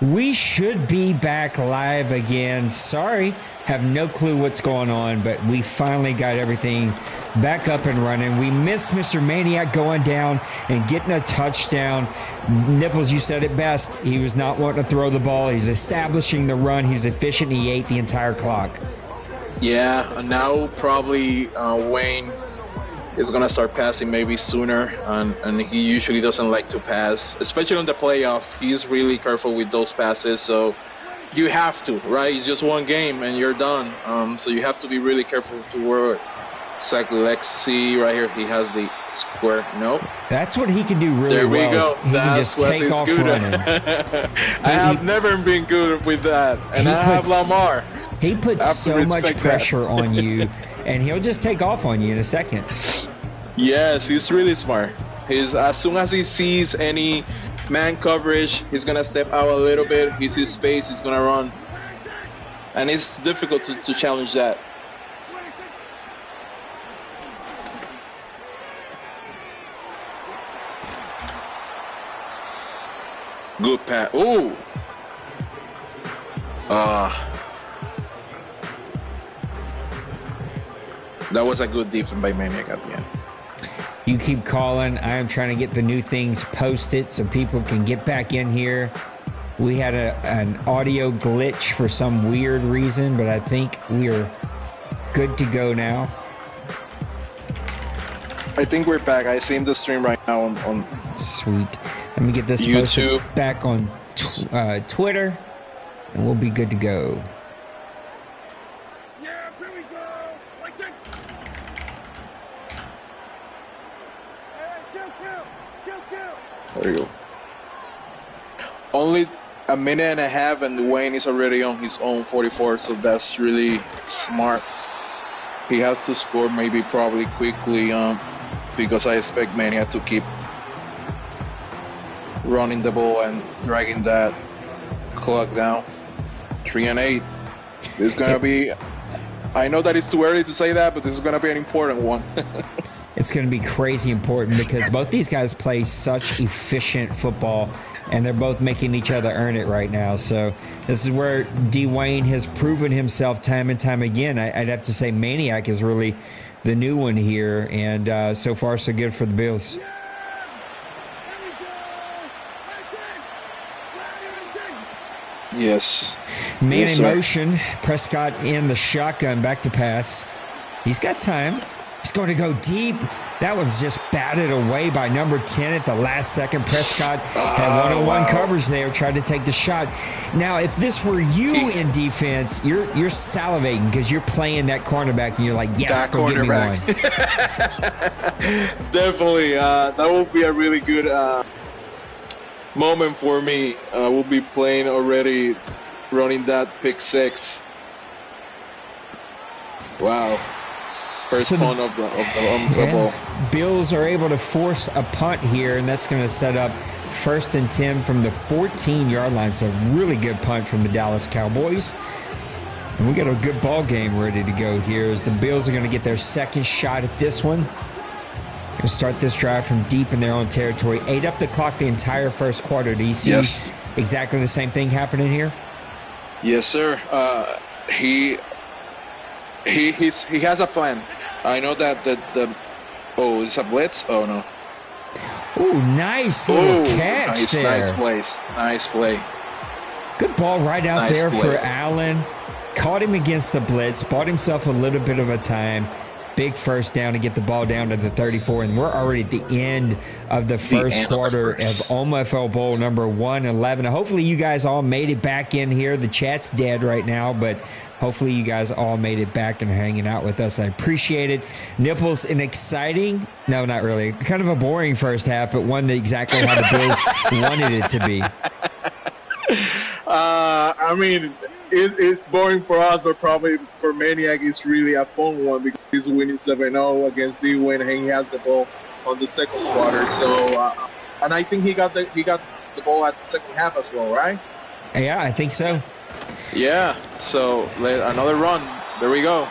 We should be back live again. Sorry, have no clue what's going on, but we finally got everything back up and running. We missed Mr. Maniac going down and getting a touchdown. Nipples, you said it best. He was not wanting to throw the ball. He's establishing the run. He was efficient. He ate the entire clock. Yeah, and now probably Wayne is going to start passing maybe sooner, and he usually doesn't like to pass, especially on the playoff. He's really careful with those passes, so you have to, right? It's just one game and you're done. So you have to be really careful to where let's see right here. He has the square. No. That's what he can do really there we well. Go. He can just take off running. I have never been good with that, and I have Lamar. He puts so much pressure on you, and he'll just take off on you in a second. Yes, he's really smart. As soon as he sees any man coverage, he's gonna step out a little bit. He sees space, he's gonna run, and it's difficult to challenge that. Good pass. Oh. That was a good defense by Maniac at the end. You keep calling. I am trying to get the new things posted so people can get back in here. We had an audio glitch for some weird reason, but I think we are good to go now. I think we're back. I see the stream right now on Sweet. Let me get this YouTube. posted back on Twitter, and we'll be good to go. There you go. Only a minute and a half, and Wayne is already on his own 44, so that's really smart. He has to score probably quickly, because I expect Maniac to keep running the ball and dragging that clock down. 3-8. This is gonna be. I know that it's too early to say that, but this is gonna be an important one. It's going to be crazy important because both these guys play such efficient football, and they're both making each other earn it right now. So this is where Dwayne has proven himself time and time again. I'd have to say Maniac is really the new one here, and so far so good for the Bills. Yes. Man in motion. Prescott in the shotgun, back to pass. He's got time. He's going to go deep. That was just batted away by number 10 at the last second. Prescott had one-on-one coverage there, tried to take the shot. Now, if this were you in defense, you're salivating because you're playing that cornerback, and you're like, yes, go get me one. Definitely. That will be a really good moment for me. We'll be playing already, running that pick six. Wow. First punt of the ball. Bills are able to force a punt here, and that's going to set up 1st and 10 from the 14-yard line. So really good punt from the Dallas Cowboys. And we got a good ball game ready to go here as the Bills are going to get their second shot at this one. Going to start this drive from deep in their own territory. Ate up the clock the entire first quarter. Do you see exactly the same thing happening here? Yes, sir. He has a plan. I know that it's a blitz. Oh no. Ooh, nice little catch there. Nice play. Good ball right out there for Allen. Caught him against the blitz. Bought himself a little bit of a time. Big first down to get the ball down to the 34, and we're already at the end of the first quarter of OMFL Bowl number 111. Hopefully you guys all made it back in here. The chat's dead right now, but hopefully you guys all made it back and hanging out with us. I appreciate it. Nipples, an exciting, no, not really, kind of a boring first half, but one that exactly how the Bills wanted it to be. I mean, it's boring for us, but probably for Maniac, it's really a fun one because he's winning 7-0 against Dwayne, and he has the ball on the second quarter. So, and I think he got the ball at the second half as well, right? Yeah, I think so. Yeah. So another run. There we go.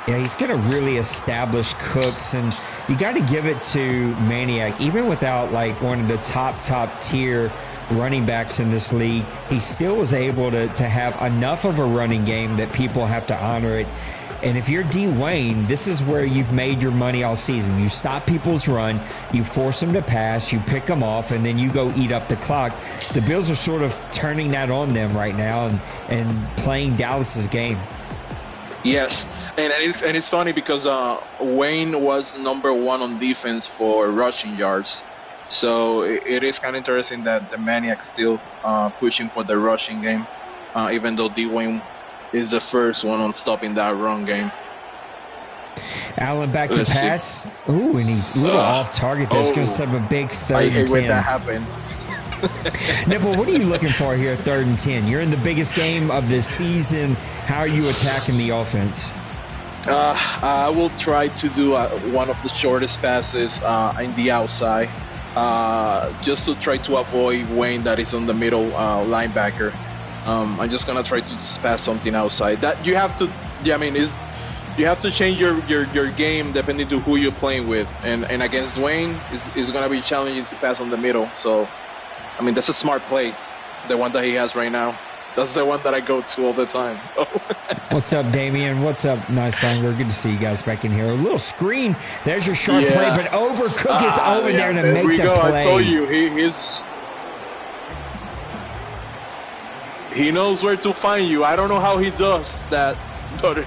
Yeah, he's going to really establish Cooks, and you got to give it to Maniac, even without like one of the top tier running backs in this league, he still was able to have enough of a running game that people have to honor it. And if you're D. Wayne, this is where you've made your money all season. You stop people's run, you force them to pass, you pick them off, and then you go eat up the clock. The Bills are sort of turning that on them right now and playing Dallas's game. Yes, and it's funny because Wayne was number 1 on defense for rushing yards. So it is kind of interesting that the Maniac's still pushing for the rushing game, even though D. Wayne is the first one on stopping that run game. Allen back to pass. Ooh, and he's a little off target there. It's going to set up a big 3rd and 10. I hate when that happened. Nipple, what are you looking for here, 3rd and 10? You're in the biggest game of the season. How are you attacking the offense? I will try to do one of the shortest passes in the outside, just to try to avoid Wayne that is on the middle linebacker. I'm just gonna try to just pass something outside. That you have to, you have to change your game depending to who you're playing with. And against Wayne, is gonna be challenging to pass on the middle. So, that's a smart play, the one that he has right now. That's the one that I go to all the time. What's up, Damian? What's up, Nice Longer? Good to see you guys back in here. A little screen. There's your sharp play, but Overcook is over there to make the play. I told you, he knows where to find you. I don't know how he does that, but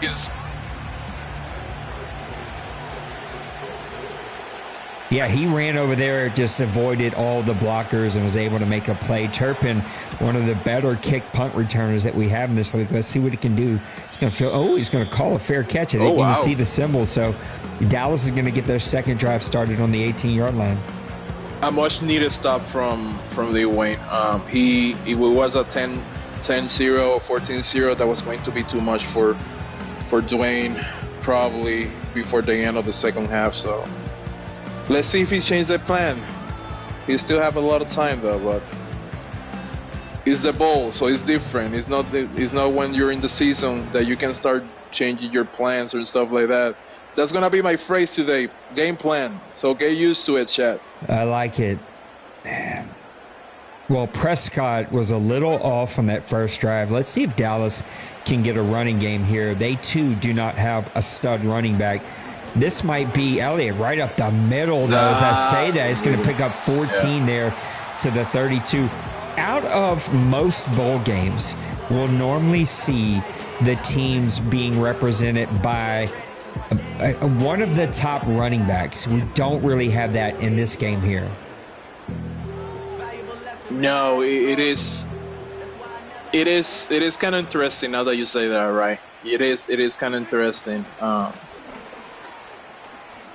yeah, he ran over there, just avoided all the blockers and was able to make a play. Turpin, one of the better kick punt returners that we have in this league. Let's see what he can do. He's going to he's going to call a fair catch. I didn't even see the symbol. So Dallas is going to get their second drive started on the 18-yard line. A much needed stop from the Wayne. It was a 10-0 or 14-0 that was going to be too much for Dwayne probably before the end of the second half. So let's see if he changed that plan. He still have a lot of time though, but it's the bowl, so it's different. It's not when you're in the season that you can start changing your plans or stuff like that. That's gonna be my phrase today. Game plan. So get used to it, chat. I like it. Well, Prescott was a little off on that first drive. Let's see if Dallas can get a running game here. They too do not have a stud running back. This might be Elliott right up the middle, though. As I say that, he's going to pick up 14 there to the 32. Out of most bowl games, we'll normally see the teams being represented by one of the top running backs. We don't really have that in this game here. No, it is kind of interesting now that you say that, right? It is kind of interesting.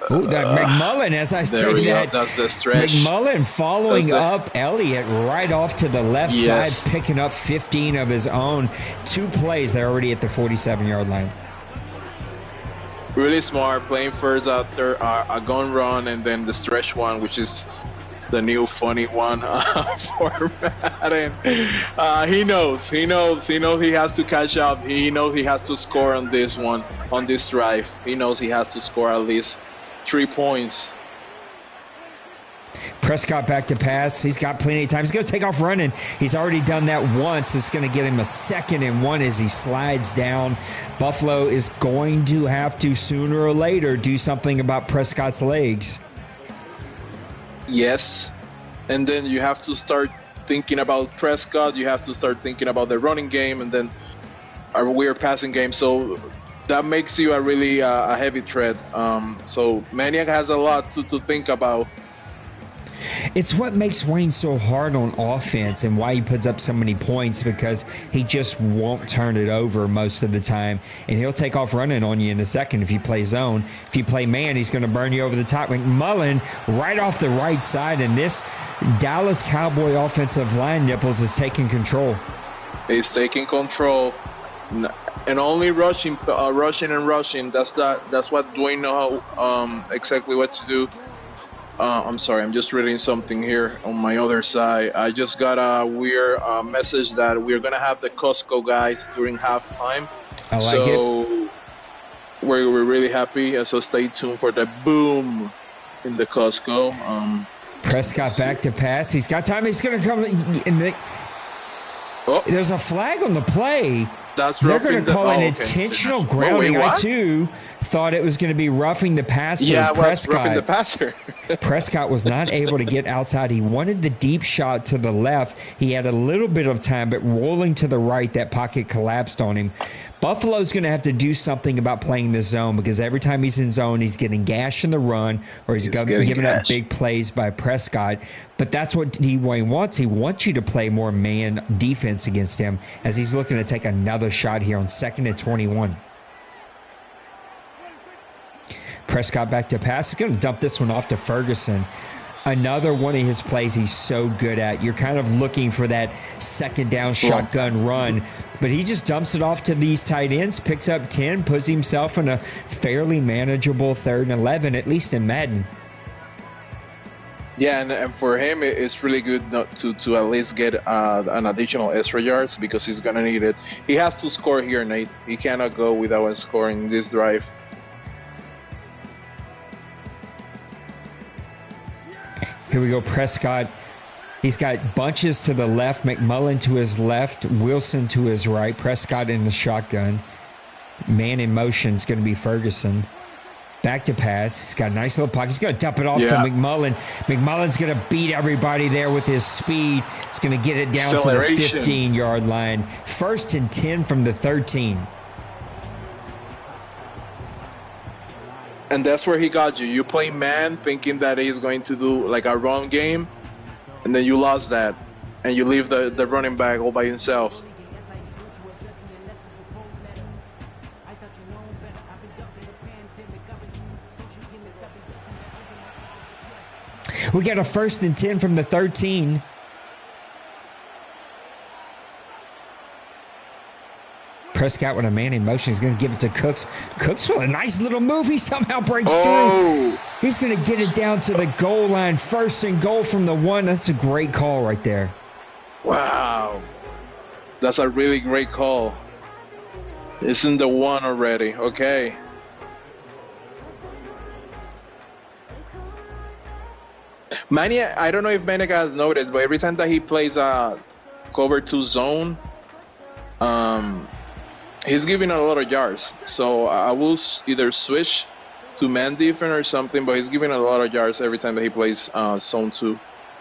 That McMullen, as I say that, that's the stretch. McMullen following up Elliott right off to the left side, picking up 15 of his own. 2 plays, they're already at the 47-yard line. Really smart, playing first after a gun run, and then the stretch one, which is the new funny one for Madden. He knows he has to catch up. He knows he has to score on this one, on this drive. He knows he has to score at least 3 points. Prescott back to pass. He's got plenty of time. He's going to take off running. He's already done that once. It's going to get him a 2nd and 1 as he slides down. Buffalo is going to have to sooner or later do something about Prescott's legs. Yes, and then you have to start thinking about Prescott. You have to start thinking about the running game, and then our weird passing game. So that makes you a really a heavy threat. So Maniac has a lot to think about. It's what makes Wayne so hard on offense and why he puts up so many points, because he just won't turn it over most of the time, and he'll take off running on you in a second if you play zone. If you play man, he's going to burn you over the top. McMullen right off the right side, and this Dallas Cowboy offensive line, Nipples, is taking control. He's taking control, and only rushing. That's what Dwayne knows exactly what to do. I'm sorry, I'm just reading something here on my other side. I just got a weird message that we're going to have the Costco guys during halftime. I like it. We're really happy, so stay tuned for the boom in the Costco. Prescott back to pass. He's got time. He's going to come. There's a flag on the play. They're going to call an intentional grounding. I, too, thought it was going to be roughing the passer. Yeah, Prescott. Roughing the passer. Prescott was not able to get outside. He wanted the deep shot to the left. He had a little bit of time, but rolling to the right, that pocket collapsed on him. Buffalo's going to have to do something about playing the zone because every time he's in zone, he's getting gashed in the run or he's giving up big plays by Prescott. But that's what Dwayne wants. He wants you to play more man defense against him as he's looking to take another shot here on 2nd and 21. Prescott back to pass. He's going to dump this one off to Ferguson. Another one of his plays he's so good at. You're kind of looking for that second down shotgun run, but he just dumps it off to these tight ends, picks up 10, puts himself in a fairly manageable 3rd and 11, at least in Madden. Yeah, and for him, it's really good not to at least get an additional extra yards because he's going to need it. He has to score here, Nate. He cannot go without scoring this drive. Here we go, Prescott. He's got bunches to the left, McMullen to his left, Wilson to his right, Prescott in the shotgun. Man in motion is going to be Ferguson. Back to pass. He's got a nice little pocket. He's going to dump it off to McMullen. McMullen's going to beat everybody there with his speed. He's going to get it down to the 15-yard line. 1st and 10 from the 13. And that's where he got you. You play man thinking that he's going to do like a run game, and then you lost that, and you leave the running back all by himself. We got a 1st and 10 from the 13. Prescott with a man in motion. He's going to give it to Cooks. Cooks with a nice little move. He somehow breaks through. He's going to get it down to the goal line. 1st and goal from the 1. That's a great call right there. Wow. That's a really great call. It's in the 1 already. Okay. Maniac, I don't know if Maniac has noticed, but every time that he plays cover 2 zone, he's giving a lot of yards. So I will either switch to man defense or something, but he's giving a lot of yards every time that he plays zone 2.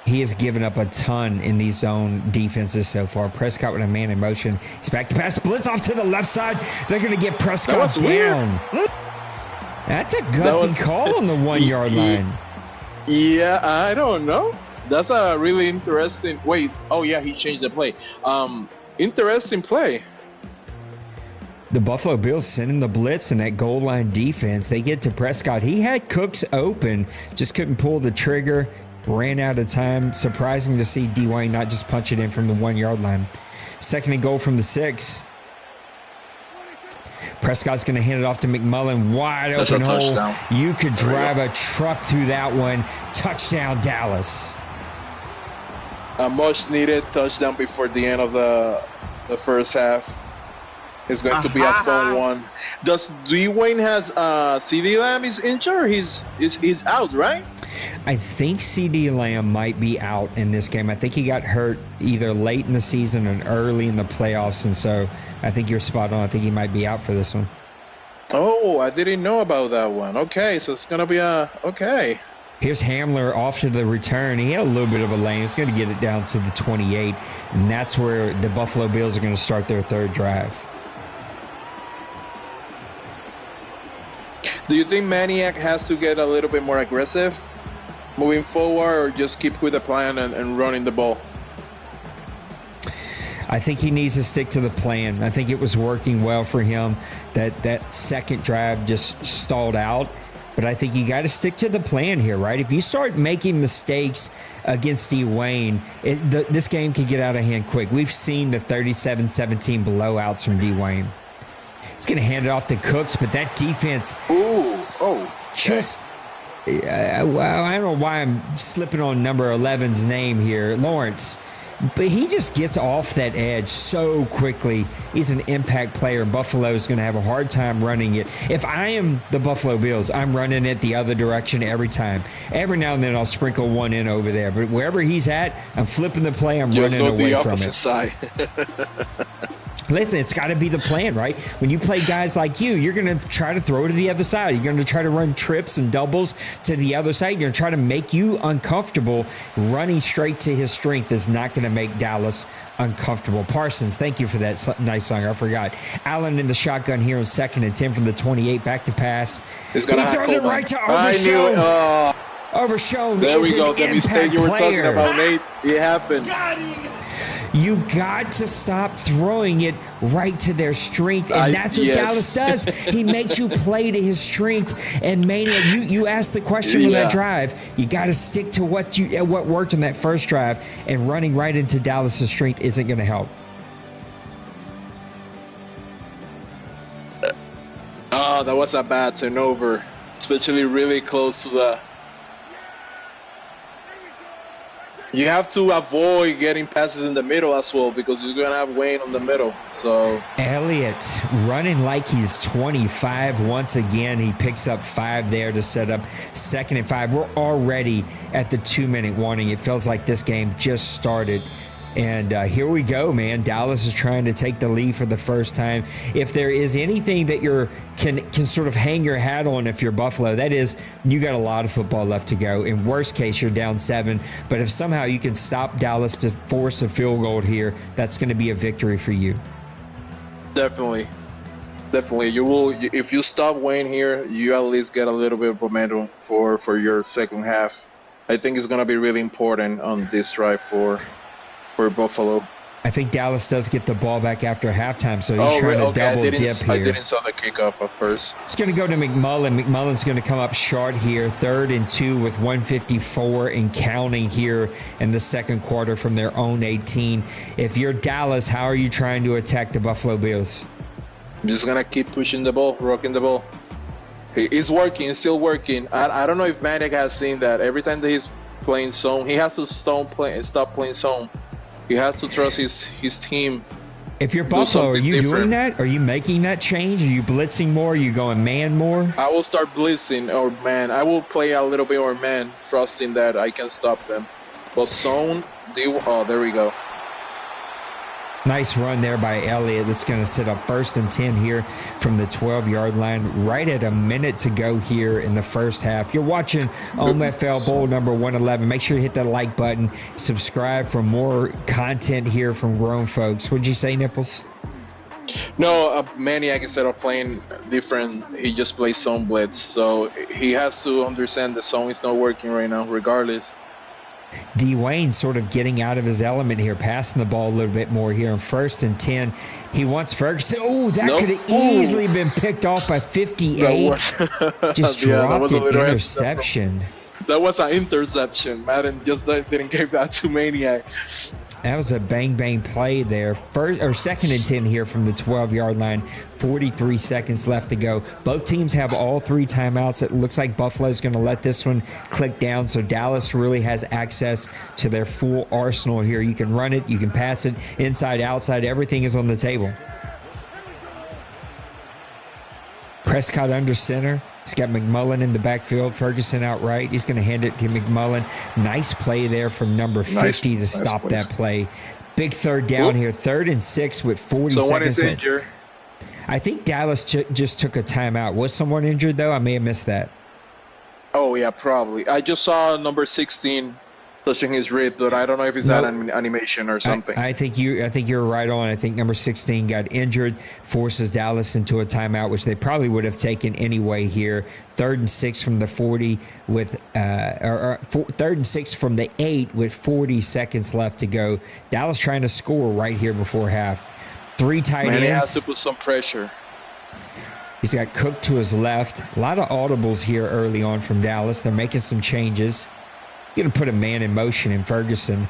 He has given up a ton in these zone defenses so far. Prescott with a man in motion. He's back to pass. Blitz off to the left side. They're going to get Prescott down. That's a gutsy call on the 1-yard line. Yeah, I don't know. That's a really interesting... Wait. Oh, yeah, he changed the play. Interesting play. The Buffalo Bills sending the blitz and that goal line defense. They get to Prescott. He had Cooks open, just couldn't pull the trigger, ran out of time. Surprising to see Dwayne not just punch it in from the 1-yard line. 2nd and goal from the 6. Prescott's going to hand it off to McMullen. Wide open hole. You could drive a truck through that one. Touchdown, Dallas. A much needed touchdown before the end of the first half. It's going to be a fun one. Does Dwayne has CD Lamb is injured or he's out, right? I think CD Lamb might be out in this game. I think he got hurt either late in the season or early in the playoffs, and so I think you're spot on. I think he might be out for this one. Oh, I didn't know about that one. Okay, so it's going to be okay. Here's Hamler off to the return. He had a little bit of a lane. He's going to get it down to the 28, and that's where the Buffalo Bills are going to start their 3rd drive. Do you think Maniac has to get a little bit more aggressive moving forward or just keep with the plan and running the ball? I think he needs to stick to the plan. I think it was working well for him. That second drive just stalled out. But I think you got to stick to the plan here, right? If you start making mistakes against Dwayne, this game can get out of hand quick. We've seen the 37-17 blowouts from Dwayne. He's going to hand it off to Cooks, but that defense... Just... I don't know why I'm slipping on number 11's name here. Lawrence. But he just gets off that edge so quickly. He's an impact player. Buffalo is going to have a hard time running it. If I am the Buffalo Bills, I'm running it the other direction every time. Every now and then I'll sprinkle one in over there. But wherever he's at, I'm flipping the play. I'm running away from it. Side. Listen, it's got to be the plan, right? When you play guys like you're going to try to throw to the other side. You're going to try to run trips and doubles to the other side. You're going to try to make you uncomfortable. Running straight to his strength is not going to make Dallas uncomfortable. Parsons, thank you for that nice song. I forgot. Allen in the shotgun here on 2nd and 10 from the 28. Back to pass. He throws it right to Overshown. Overshown is an impact you were player. Talking about, Nate. It happened. You got to stop throwing it right to their strength, and that's what Dallas does. He makes you play to his strength. And Maniac, you asked the question on that drive. You got to stick to what worked on that first drive, and running right into Dallas's strength isn't going to help. Oh, that was a bad turnover, especially really close to the. You have to avoid getting passes in the middle as well because you're going to have Wayne on the middle. So Elliott running like he's 25 once again. He picks up 5 there to set up 2nd and 5. We're already at the 2-minute warning. It feels like this game just started. And here we go, man. Dallas is trying to take the lead for the first time. If there is anything that you can sort of hang your hat on if you're Buffalo, that is you got a lot of football left to go. In worst case, you're down 7. But if somehow you can stop Dallas to force a field goal here, that's going to be a victory for you. Definitely. You will. If you stop Wayne here, you at least get a little bit of momentum for your second half. I think it's going to be really important on this drive for Buffalo. I think Dallas does get the ball back after halftime, so he's trying to double dip here. I didn't saw the kickoff at first. It's going to go to McMullen. McMullen's going to come up short here. 3rd and 2 with 154 and counting here in the second quarter from their own 18. If you're Dallas, how are you trying to attack the Buffalo Bills? I'm just going to keep pushing the ball, rocking the ball. It's working. It's still working. I don't know if Maniac has seen that. Every time that he's playing zone, he has to stop playing zone. You have to trust his team. If you're Buffalo, are you doing that? Are you making that change? Are you blitzing more? Are you going man more? I will start blitzing or man. I will play a little bit more man, trusting that I can stop them. But zone, there we go. Nice run there by Elliott. That's going to set up 1st and 10 here from the 12-yard line. Right at a minute to go here in the first half. You're watching OMFL Bowl number 111. Make sure you hit that like button. Subscribe for more content here from grown folks. What'd you say, Nipples? No, Maniac, instead of playing different, he just plays zone blitz. So he has to understand the zone is not working right now, regardless. Dwayne sort of getting out of his element here, passing the ball a little bit more here on 1st and 10. He wants Ferguson. Oh, that could have easily been picked off by 58. Just dropped an interception. That was an interception. Madden just didn't give that to Maniac. That was a bang play there. 2nd and 10 here from the 12-yard line. 43 seconds left to go. Both teams have all 3 timeouts. It looks like Buffalo's going to let this one click down, so Dallas really has access to their full arsenal here. You can run it, you can pass it, inside, outside. Everything is on the table. Prescott under center. He's got McMullen in the backfield. Ferguson out right. He's going to hand it to McMullen. Nice play there from number 50 to stop that play. Big 3rd down here. 3rd and 6 with 40 seconds. Someone is injured. I think Dallas just took a timeout. Was someone injured, though? I may have missed that. Oh, yeah, probably. I just saw number 16 touching his rib, but I don't know if it's that animation or something. I think you're right on. I think number 16 got injured, forces Dallas into a timeout, which they probably would have taken anyway here. 3rd and 6 from the 40 with 3rd and 6 from the 8 with 40 seconds left to go. Dallas trying to score right here before half. 3 tight ends. He has to put some pressure. He's got Cook to his left. A lot of audibles here early on from Dallas. They're making some changes. Going to put a man in motion in Ferguson.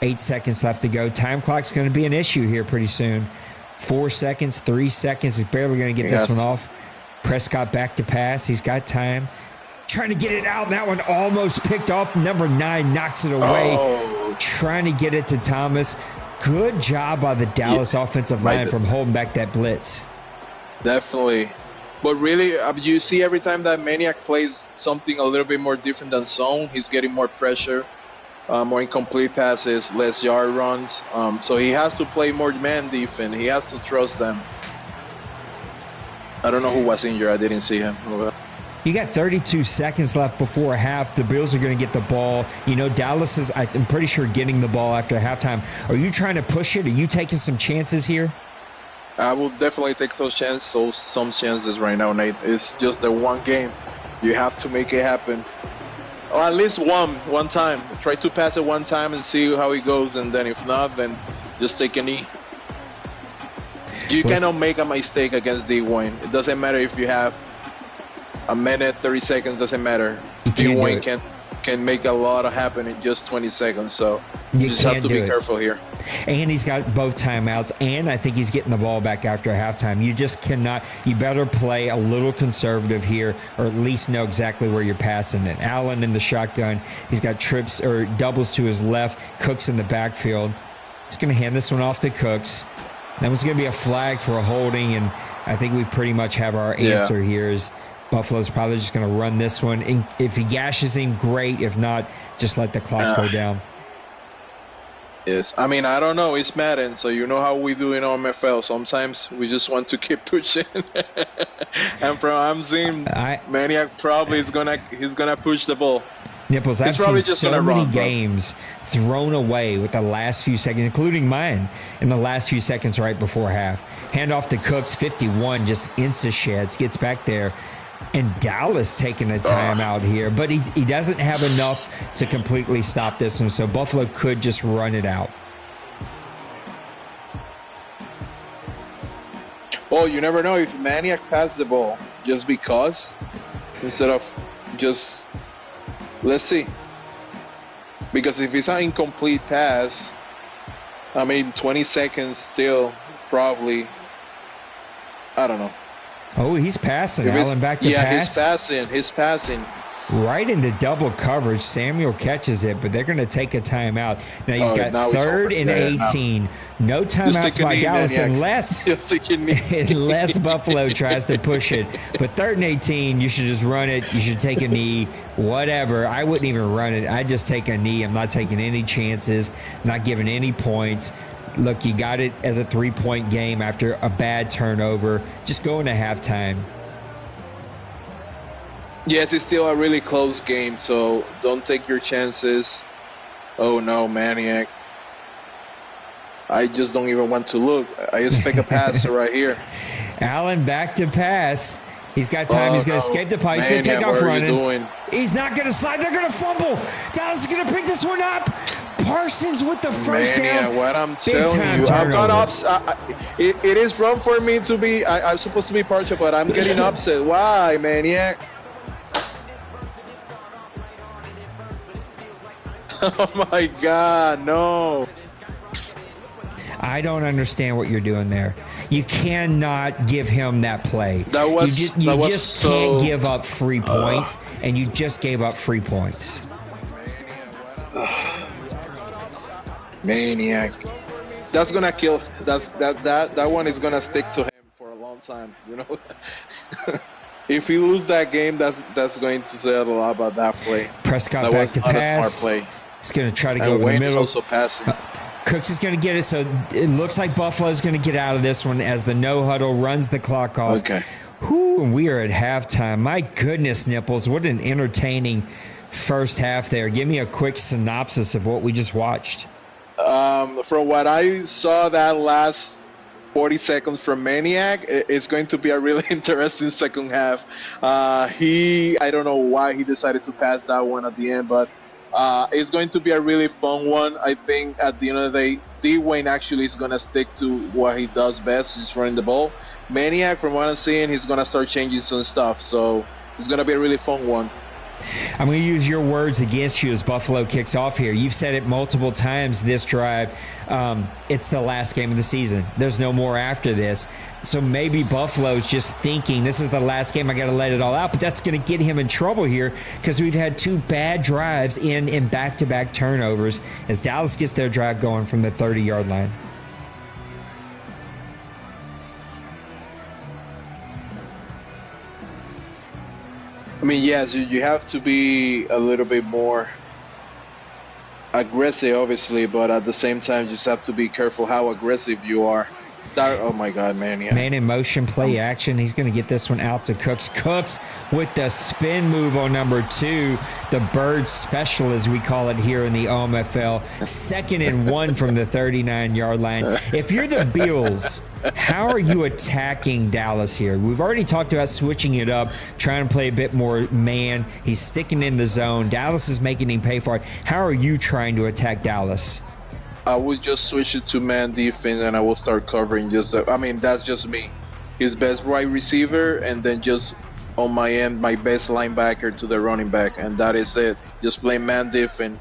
8 seconds left to go. Time clock's going to be an issue here pretty soon. 4 seconds, 3 seconds. He's barely going to get this one off. Prescott back to pass. He's got time. Trying to get it out. That one almost picked off. Number 9 knocks it away. trying to get it to Thomas. Good job by the Dallas offensive line from holding back that blitz. Definitely. But really, you see every time that Maniac plays something a little bit more different than zone, he's getting more pressure, more incomplete passes, less yard runs. So he has to play more man defense. He has to trust them. I don't know who was injured. I didn't see him. You got 32 seconds left before half. The Bills are going to get the ball. You know, Dallas is, I'm pretty sure, getting the ball after halftime. Are you trying to push it? Are you taking some chances here? I will definitely take those chances. Some chances right now, Nate. It's just the one game. You have to make it happen. Or at least one time. Try to pass it one time and see how it goes. And then if not, then just take a knee. You cannot make a mistake against D-Wayne. It doesn't matter if you have a minute, 30 seconds, doesn't matter. D-Wayne can make a lot of happen in just 20 seconds. So you just have to be careful here. And he's got both timeouts, and I think he's getting the ball back after halftime. You just cannot. You better play a little conservative here, or at least know exactly where you're passing it. Allen in the shotgun. He's got trips or doubles to his left. Cooks in the backfield. He's going to hand this one off to Cooks. That one's going to be a flag for a holding, and I think we pretty much have our answer here. Is Buffalo's probably just going to run this one. And if he gashes him, great. If not, just let the clock go down. Yes. I mean, I don't know. It's Madden, so you know how we do in OMFL. Sometimes we just want to keep pushing. And from I'm seeing, Maniac probably he's gonna push the ball. Nipples, I've seen so many games thrown away with the last few seconds, including mine, in the last few seconds right before half. Hand off to Cooks, 51, just insta-sheds, gets back there. And Dallas taking a timeout here, but he doesn't have enough to completely stop this one, so Buffalo could just run it out. Well, you never know if Maniac passed the ball just because, instead of just, let's see. Because if it's an incomplete pass, I mean, 20 seconds still, probably, I don't know. Oh, he's passing. Allen back to pass. He's passing. Right into double coverage. Samuel catches it, but they're going to take a timeout. Now you've got 3rd and 18. No timeouts by Dallas unless Buffalo tries to push it. But 3rd and 18, you should just run it. You should take a knee, whatever. I wouldn't even run it. I'd just take a knee. I'm not taking any chances, not giving any points. Look, you got it as a 3-point game after a bad turnover. Just go into halftime. Yes, it's still a really close game, so don't take your chances. Oh no, Maniac. I just don't even want to look. I expect a pass right here. Allen back to pass. He's got time. He's going to escape the pie. He's going to take off running. He's not going to slide. They're going to fumble. Dallas is going to pick this one up. Parsons with the first down. What I'm telling you, I've got upset. It is wrong for me to be. I'm supposed to be partial, but I'm getting upset. Why, Maniac? Oh my God, no. I don't understand what you're doing there. You cannot give him that play. You just can't give up free points, and you just gave up free points. Maniac. That's gonna kill. That one is gonna stick to him for a long time. You know. If he lose that game, that's going to say a lot about that play. Prescott back to pass. Smart play. He's going to try to go over the middle. Is also passing. Cooks is going to get it, so it looks like Buffalo's going to get out of this one as the no huddle runs the clock off. Okay. Whew, and we are at halftime. My goodness, Nipples, what an entertaining first half there. Give me a quick synopsis of what we just watched. From what I saw that last 40 seconds from Maniac, it's going to be a really interesting second half. I don't know why he decided to pass that one at the end, but it's going to be a really fun one. I think at the end of the day, D-Wayne actually is going to stick to what he does best, just running the ball. Maniac, from what I'm seeing, he's going to start changing some stuff, so it's going to be a really fun one. I'm going to use your words against you as Buffalo kicks off here. You've said it multiple times this drive. It's the last game of the season. There's no more after this. So maybe Buffalo's just thinking this is the last game. I got to let it all out. But that's going to get him in trouble here because we've had 2 bad drives in back-to-back turnovers as Dallas gets their drive going from the 30-yard line. I mean, yes, you have to be a little bit more aggressive, obviously, but at the same time, you just have to be careful how aggressive you are. Oh my God, man! Yeah. Man in motion, play action. He's going to get this one out to Cooks. Cooks with the spin move on number 2, the bird special, as we call it here in the OMFL. 2nd and 1 from the 39-yard line. If you're the Bills, how are you attacking Dallas here? We've already talked about switching it up, trying to play a bit more man. He's sticking in the zone. Dallas is making him pay for it. How are you trying to attack Dallas? I would just switch it to man defense and I will start covering that's just me. His best wide receiver and then just on my end, my best linebacker to the running back. And that is it. Just play man defense.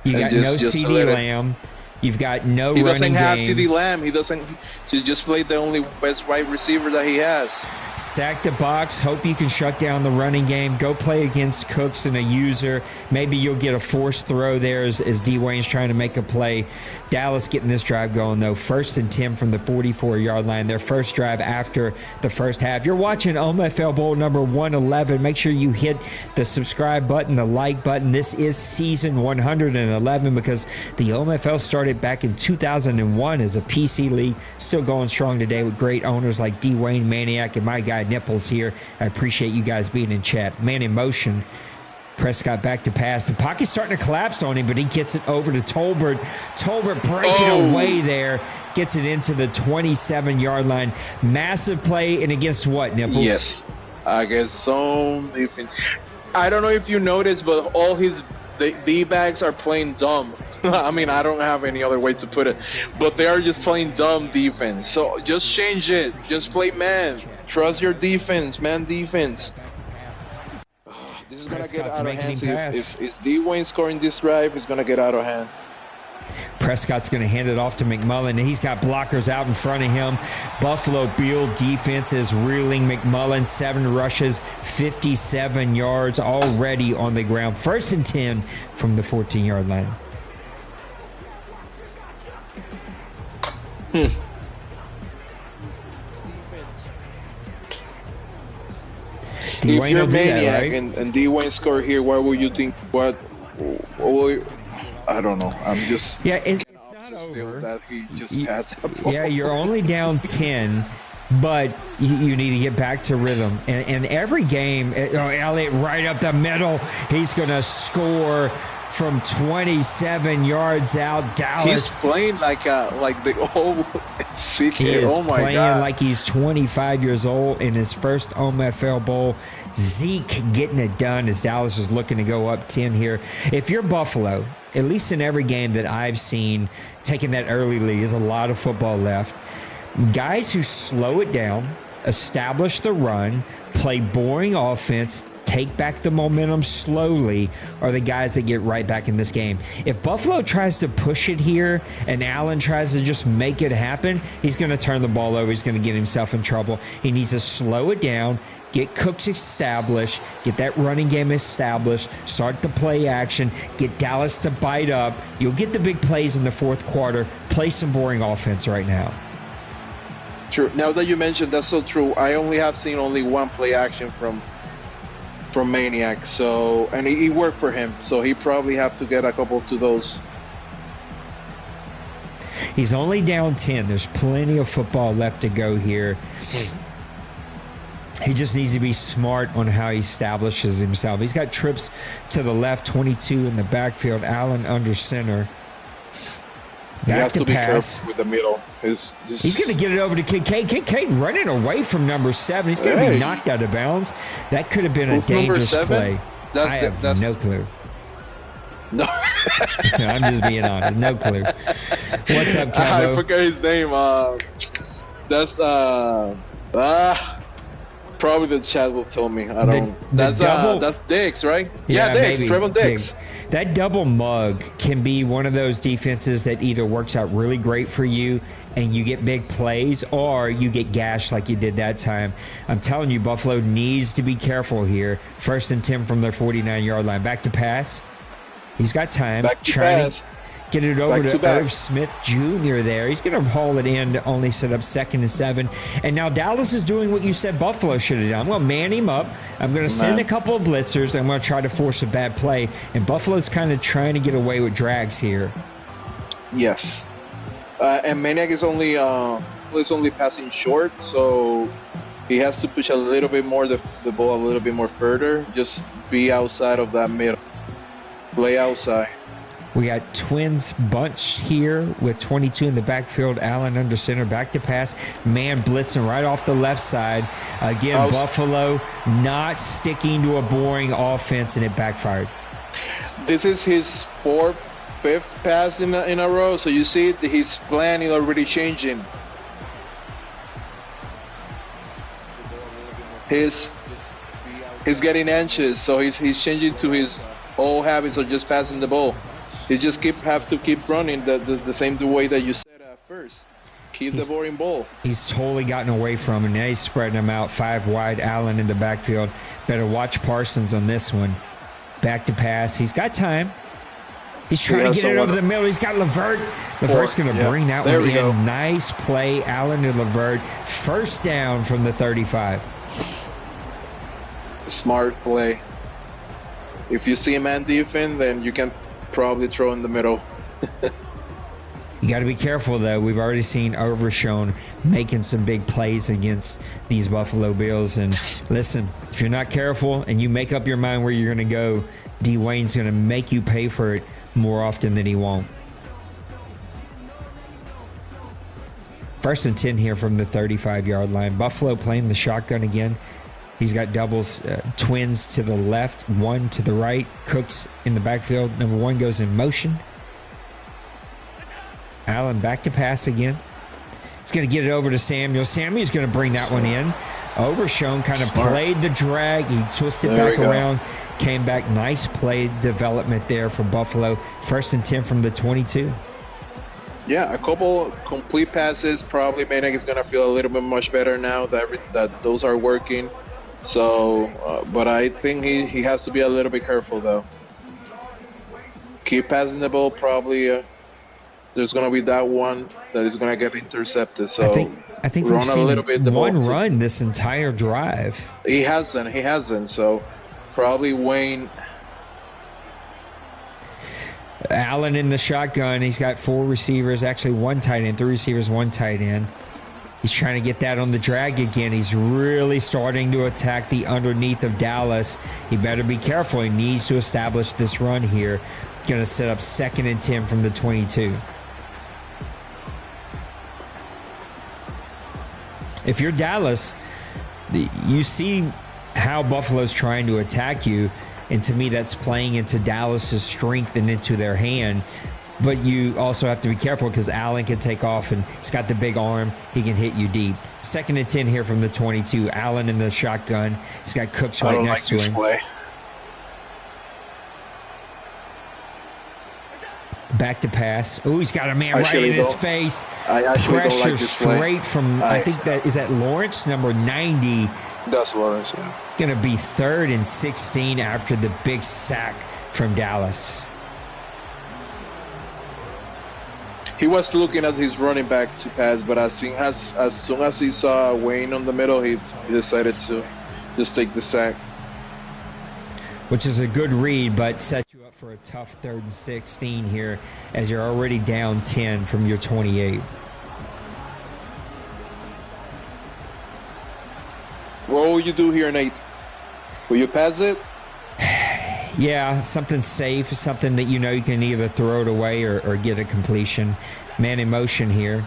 You got no CD Lamb. You've got no running game. He doesn't have CD Lamb. He doesn't. He just played the only best wide receiver that he has. Stack the box. Hope you can shut down the running game. Go play against Cooks and a user. Maybe you'll get a forced throw there as D. Wayne's trying to make a play. Dallas getting this drive going, though. 1st and 10 from the 44-yard line. Their first drive after the first half. You're watching OMFL Bowl number 111. Make sure you hit the subscribe button, the like button. This is season 111 because the OMFL started back in 2001 as a PC league. Still going strong today with great owners like D. Wayne, Maniac, and my guy Nipples here. I appreciate you guys being in chat. Man in motion. Prescott back to pass. The pocket's starting to collapse on him, but he gets it over to Tolbert. Tolbert breaking away there. Gets it into the 27-yard line. Massive play, and against what, Nipples? Yes. Against some defense. I don't know if you noticed, but all his D-backs are playing dumb. I mean, I don't have any other way to put it. But they are just playing dumb defense. So just change it. Just play man. Trust your defense, man defense. This is going to get out of hand. If D. Wayne scoring this drive, it's going to get out of hand. Prescott's going to hand it off to McMullen, and he's got blockers out in front of him. Buffalo Bill defense is reeling. McMullen, 7 rushes, 57 yards already on the ground. 1st and 10 from the 14-yard line. D-Wayne will do that, right? And D-Wayne score here, what will you think? What I don't know. I'm just... Yeah, it's not over. That he just passed that ball. Yeah, you're only down 10, but you need to get back to rhythm. And every game, Elliott right up the middle, he's going to score from 27 yards out. Dallas. He's playing like the old CK. He is oh my playing God. like he's 25 years old in his first OMFL Bowl. Zeke getting it done as Dallas is looking to go up 10 here. If you're Buffalo, at least in every game that I've seen, taking that early lead, there's a lot of football left. Guys who slow it down, establish the run, play boring offense, take back the momentum slowly are the guys that get right back in this game. If Buffalo tries to push it here and Allen tries to just make it happen, he's going to turn the ball over. He's going to get himself in trouble. He needs to slow it down, get Cooks established, get that running game established, start the play action, get Dallas to bite up. You'll get the big plays in the fourth quarter. Play some boring offense right now. True. Now that you mentioned, that's so true. I have seen only one play action from Maniac, so and he worked for him, so he probably have to get a couple to those. He's only down 10. There's plenty of football left to go here. He just needs to be smart on how he establishes himself. He's got trips to the left, 22 in the backfield, Allen under center. Back to pass. With the middle. He's going to get it over to Kincaid. Kincaid running away from number 7. He's going to be knocked out of bounds. That could have been a dangerous play. I have no clue. No. I'm just being honest. No clue. What's up, Cowboy? I forgot his name. That's Probably the chat will tell me. I don't. That's Diggs, right? Yeah, Diggs. maybe. Trevor Diggs. That double mug can be one of those defenses that either works out really great for you and you get big plays, or you get gashed like you did that time. I'm telling you, Buffalo needs to be careful here. 1st and 10 from their 49-yard line. Back to pass. He's got time. Trying to get it over to Irv Smith Jr. there. He's going to haul it in to only set up 2nd and 7. And now Dallas is doing what you said Buffalo should have done. I'm going to man him up. I'm going to send a couple of blitzers. I'm going to try to force a bad play. And Buffalo's kind of trying to get away with drags here. Yes. And Maniac is only passing short, so he has to push a little bit more the ball a little bit more further. Just be outside of that middle. Play outside. We got Twins bunch here with 22 in the backfield. Allen under center, back to pass. Man blitzing right off the left side. Again, Buffalo not sticking to a boring offense, and it backfired. This is his 4th, 5th pass in a row, so you see his plan is already changing. He's getting anxious, so he's changing to his old habits of just passing the ball. He just have to keep running the same way that you said at first. Keep the boring ball. He's totally gotten away from him. Now he's spreading them out 5 wide. Allen in the backfield. Better watch Parsons on this one. Back to pass. He's got time. He's trying to get it over the middle. He's got Levert. Levert's going to bring that one in. Nice play. Allen to Levert. 1st down from the 35. Smart play. If you see a man defense, then you can probably throw in the middle. You got to be careful, though. We've already seen Overshown making some big plays against these Buffalo Bills. And listen, if you're not careful and you make up your mind where you're going to go, D. Wayne's going to make you pay for it more often than he won't. 1st and 10 here from the 35-yard line. Buffalo playing the shotgun again. He's got doubles, twins to the left, 1 to the right. Cooks in the backfield. Number 1 goes in motion. Allen back to pass again. It's going to get it over to Samuel. Samuel's going to bring that one in. Overshown kind of played the drag. He twisted back around, came back. Nice play development there for Buffalo. 1st and 10 from the 22. Yeah, a couple complete passes. Probably Maniac is going to feel a little bit much better now that those are working. So, but I think he has to be a little bit careful, though. Keep passing the ball. Probably there's going to be that one that is going to get intercepted. So I think we've seen a little bit one run this entire drive. He hasn't. So probably Wayne. Allen in the shotgun. He's got 4 receivers, actually 1 tight end, 3 receivers, 1 tight end. He's trying to get that on the drag again. He's really starting to attack the underneath of Dallas. He better be careful. He needs to establish this run here. Going to set up 2nd and 10 from the 22. If you're Dallas, you see how Buffalo's trying to attack you. And to me, that's playing into Dallas's strength and into their hand. But you also have to be careful because Allen can take off and he's got the big arm. He can hit you deep. 2nd and 10 here from the 22. Allen in the shotgun. He's got Cooks right next to him. Play. Back to pass. Oh, he's got a man right in his face. Pressure straight from, I think is that Lawrence, number 90. That's Lawrence, yeah. Going to be 3rd and 16 after the big sack from Dallas. He was looking at his running back to pass, but as soon as he saw Wayne on the middle, he decided to just take the sack. Which is a good read, but sets you up for a tough 3rd and 16 here as you're already down 10 from your 28. What will you do here, Nate? Will you pass it? Yeah, something safe, something that you know you can either throw it away or get a completion. Man in motion here.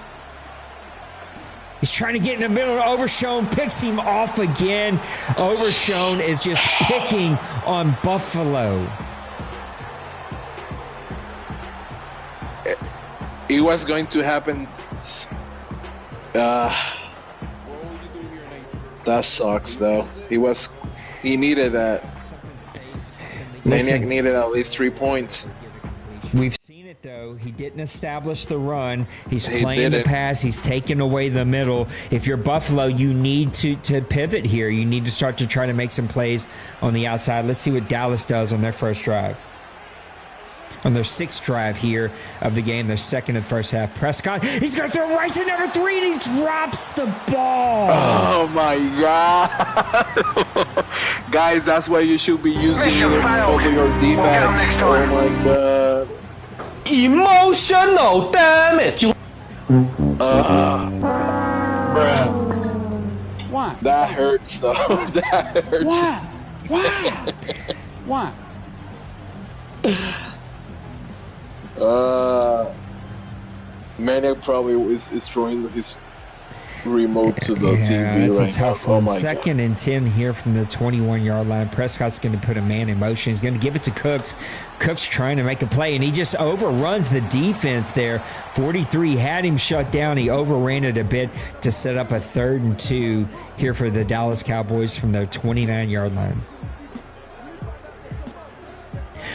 He's trying to get in the middle. Overshown picks him off again. Overshown is just picking on Buffalo. It was going to happen. That sucks, though. He needed that. Maniac needed at least 3 points. We've seen it, though. He didn't establish the run. He's playing the pass. He's taking away the middle. If you're Buffalo, you need to pivot here. You need to start to try to make some plays on the outside. Let's see what Dallas does on their first drive. On their sixth drive here of the game, their second and first half. Prescott, he's going to throw right to number 3, and he drops the ball. Oh, my God. Guys, that's why you should be using over your defense. Oh, my God. Emotional damage. Why? That hurts, though. That hurts. Why? Maniac probably is throwing his remote to the TV that's right a tough now. one. Oh my Second and 10 here from the 21-yard line. Prescott's going to put a man in motion. He's going to give it to Cooks. Cooks trying to make a play, and he just overruns the defense there. 43 had him shut down. He overran it a bit to set up a 3rd and 2 here for the Dallas Cowboys from their 29-yard line.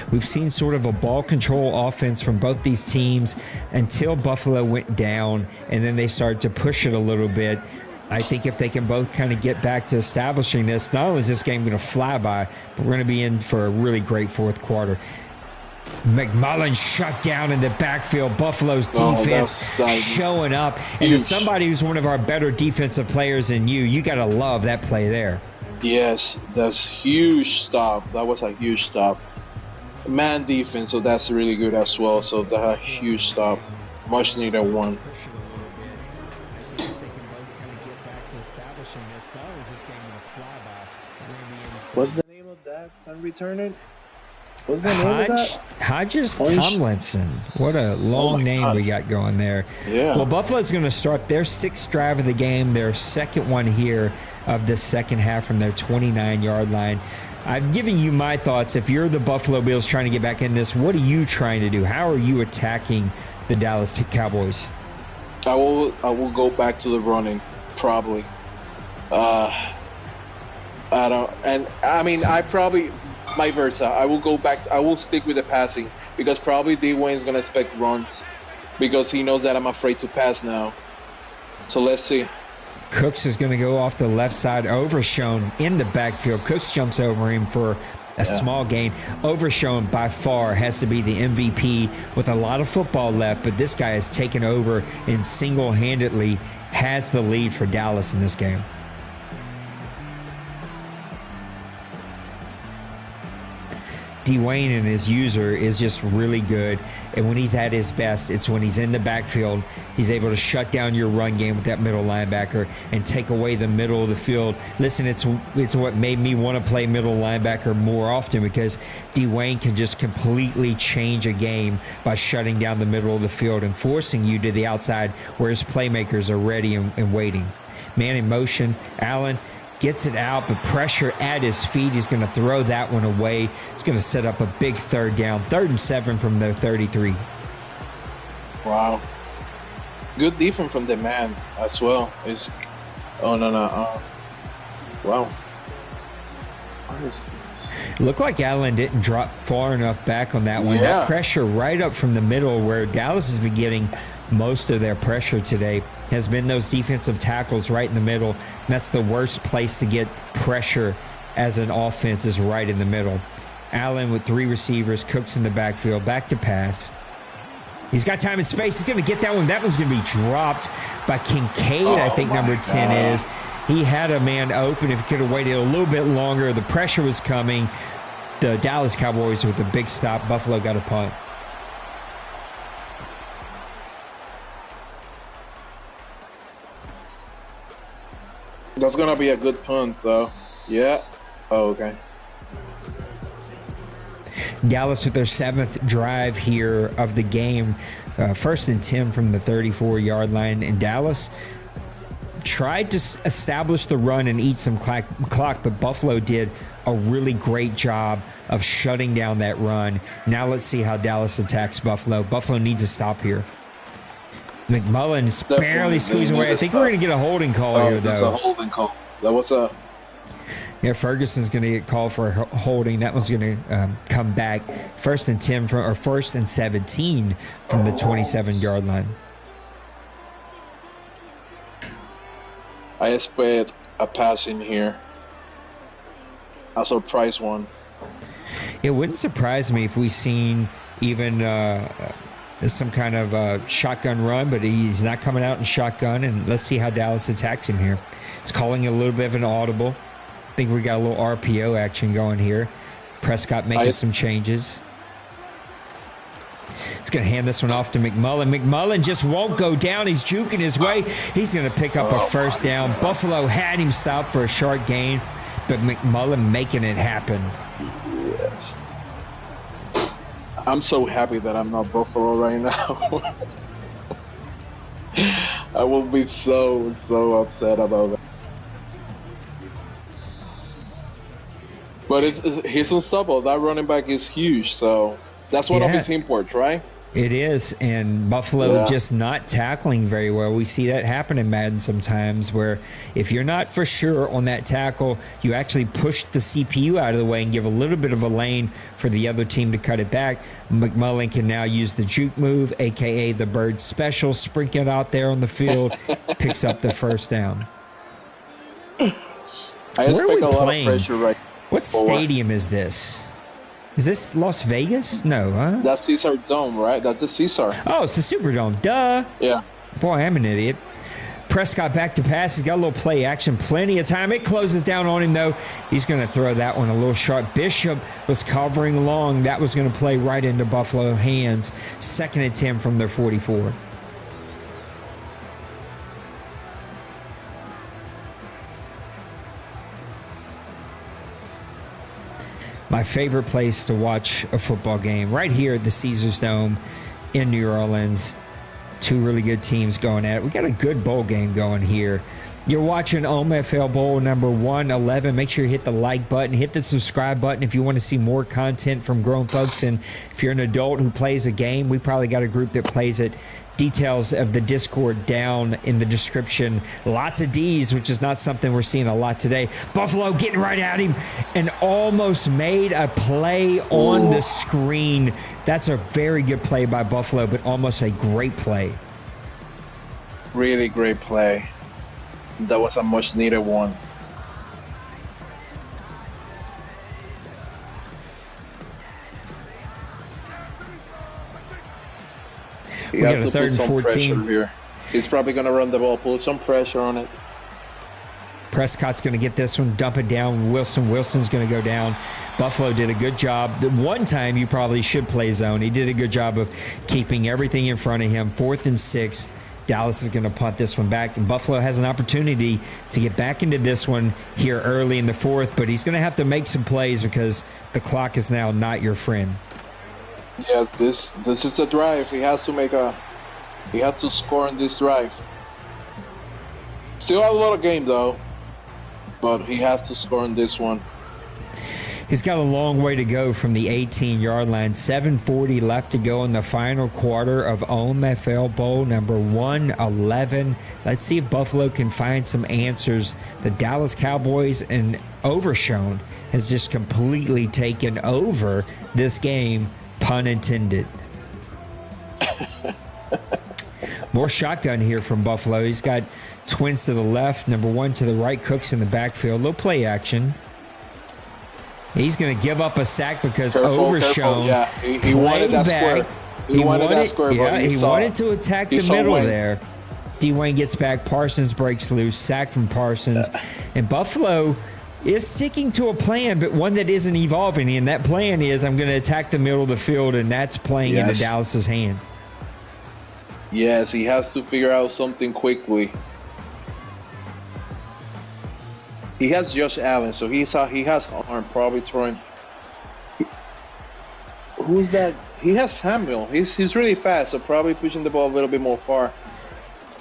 We've seen sort of a ball control offense from both these teams until Buffalo went down, and then they started to push it a little bit. I think if they can both kind of get back to establishing this, not only is this game going to fly by, but we're going to be in for a really great fourth quarter. McMullen shut down in the backfield. Buffalo's defense showing up. And as somebody who's one of our better defensive players than you got to love that play there. Yes, that's huge stop. That was a huge stop. Man defense, so that's really good as well. So that huge stop, much needed one. What's the name of that? And return it. What's the name of that? Hodges Tomlinson. What a long name we got going there. Yeah. Well, Buffalo's going to start their 6th drive of the game, their second one here of the second half from their 29-yard line. I've given you my thoughts. If you're the Buffalo Bills trying to get back in this, what are you trying to do? How are you attacking the Dallas Cowboys? I will go back to the running, probably. I probably my versa. I will go back. I will stick with the passing because probably Dwayne's gonna expect runs because he knows that I'm afraid to pass now. So let's see. Cooks is going to go off the left side. Overshown in the backfield. Cooks jumps over him for a small gain. Overshown by far has to be the MVP with a lot of football left, but this guy has taken over and single-handedly has the lead for Dallas in this game. Dwayne and his user is just really good, and when he's at his best, it's when he's in the backfield. He's able to shut down your run game with that middle linebacker and take away the middle of the field. Listen, it's what made me want to play middle linebacker more often because Dwayne can just completely change a game by shutting down the middle of the field and forcing you to the outside where his playmakers are ready and waiting. Man in motion, Allen gets it out, but pressure at his feet. He's going to throw that one away. It's going to set up a big 3rd down. 3rd and 7 from their 33. Wow. Good defense from the man as well. Wow. Looked like Allen didn't drop far enough back on that one. Yeah. That pressure right up from the middle where Dallas has been getting most of their pressure today has been those defensive tackles right in the middle. And that's the worst place to get pressure as an offense is right in the middle. Allen with 3 receivers, Cooks in the backfield, back to pass. He's got time and space. He's going to get that one. That one's going to be dropped by Kincaid, I think number 10 is. He had a man open. If he could have waited a little bit longer, the pressure was coming. The Dallas Cowboys with a big stop. Buffalo got a punt. That's going to be a good punt, though. Yeah. Oh, okay. Dallas with their 7th drive here of the game. 1st and 10 from the 34-yard line. And Dallas tried to establish the run and eat some clock, but Buffalo did a really great job of shutting down that run. Now let's see how Dallas attacks Buffalo. Buffalo needs a stop here. McMullen's barely squeezing away. I think we're going to get a holding call here, though. It's a holding call. That was a... Yeah, Ferguson's going to get called for holding. That one's going to come back. 1st and 10 from, or 1st and 17 from the 27-yard line. I expect a pass in here. A surprise one. It wouldn't surprise me if we seen even some kind of shotgun run, but he's not coming out in shotgun, and let's see how Dallas attacks him here. It's calling a little bit of an audible. I think we got a little RPO action going here. Prescott making some changes. He's going to hand this one off to McMullen. McMullen just won't go down. He's juking his way. He's going to pick up a first down. Buffalo had him stopped for a short gain, but McMullen making it happen. Yes. I'm so happy that I'm not Buffalo right now. I will be so upset about that. But he's unstoppable. That running back is huge, so that's one of his imports, right? It is, and Buffalo just not tackling very well. We see that happen in Madden sometimes, where if you're not for sure on that tackle, you actually push the CPU out of the way and give a little bit of a lane for the other team to cut it back. McMullen can now use the juke move, a.k.a. the bird special, sprinkle it out there on the field, picks up the first down. Where are we playing? What stadium is this? Is this Las Vegas? No, huh? That's Caesar Dome, right? That's the Caesar. Oh, it's the Superdome. Duh. Yeah. Boy, I'm an idiot. Prescott back to pass. He's got a little play action. Plenty of time. It closes down on him, though. He's going to throw that one a little short. Bishop was covering along. That was going to play right into Buffalo hands. 2nd and 10 from their 44. My favorite place to watch a football game, right here at the Caesars Dome in New Orleans. 2 really good teams going at it. We got a good bowl game going here. You're watching OMFL Bowl number 111. Make sure you hit the like button, hit the subscribe button if you want to see more content from grown folks. And if you're an adult who plays a game, we probably got a group that plays it. Details of the Discord down in the description. Lots of D's, which is not something we're seeing a lot today. Buffalo getting right at him and almost made a play on the screen. That's a very good play by Buffalo, but almost a great play. Really great play. That was a much needed one. We got a 3rd and 14 here. He's probably going to run the ball, put some pressure on it. Prescott's going to get this one, dump it down. Wilson's going to go down. Buffalo did a good job. The one time you probably should play zone. He did a good job of keeping everything in front of him. 4th and 6. Dallas is going to punt this one back, and Buffalo has an opportunity to get back into this one here early in the 4th, but he's going to have to make some plays because the clock is now not your friend. Yeah, this is the drive. He has to score in this drive. Still a lot of game though, but he has to score in this one. He's got a long way to go from the 18-yard line. 7:40 left to go in the final quarter of OMFL Bowl number 111. Let's see if Buffalo can find some answers. The Dallas Cowboys and Overshown has just completely taken over this game. Pun intended. More shotgun here from Buffalo. He's got twins to the left, number 1 to the right, Cooks in the backfield. Little play action. He's going to give up a sack because Overshown he wanted that back. Square. He wanted that square, he wanted to attack the middle there. D-Wayne gets back. Parsons breaks loose. Sack from Parsons. And Buffalo is sticking to a plan, but one that isn't evolving. And that plan is I'm going to attack the middle of the field, and that's playing into Dallas's hand. Yes, he has to figure out something quickly. He has Josh Allen, so he has arm, probably throwing. Who's that? He has Samuel. He's really fast, so probably pushing the ball a little bit more far.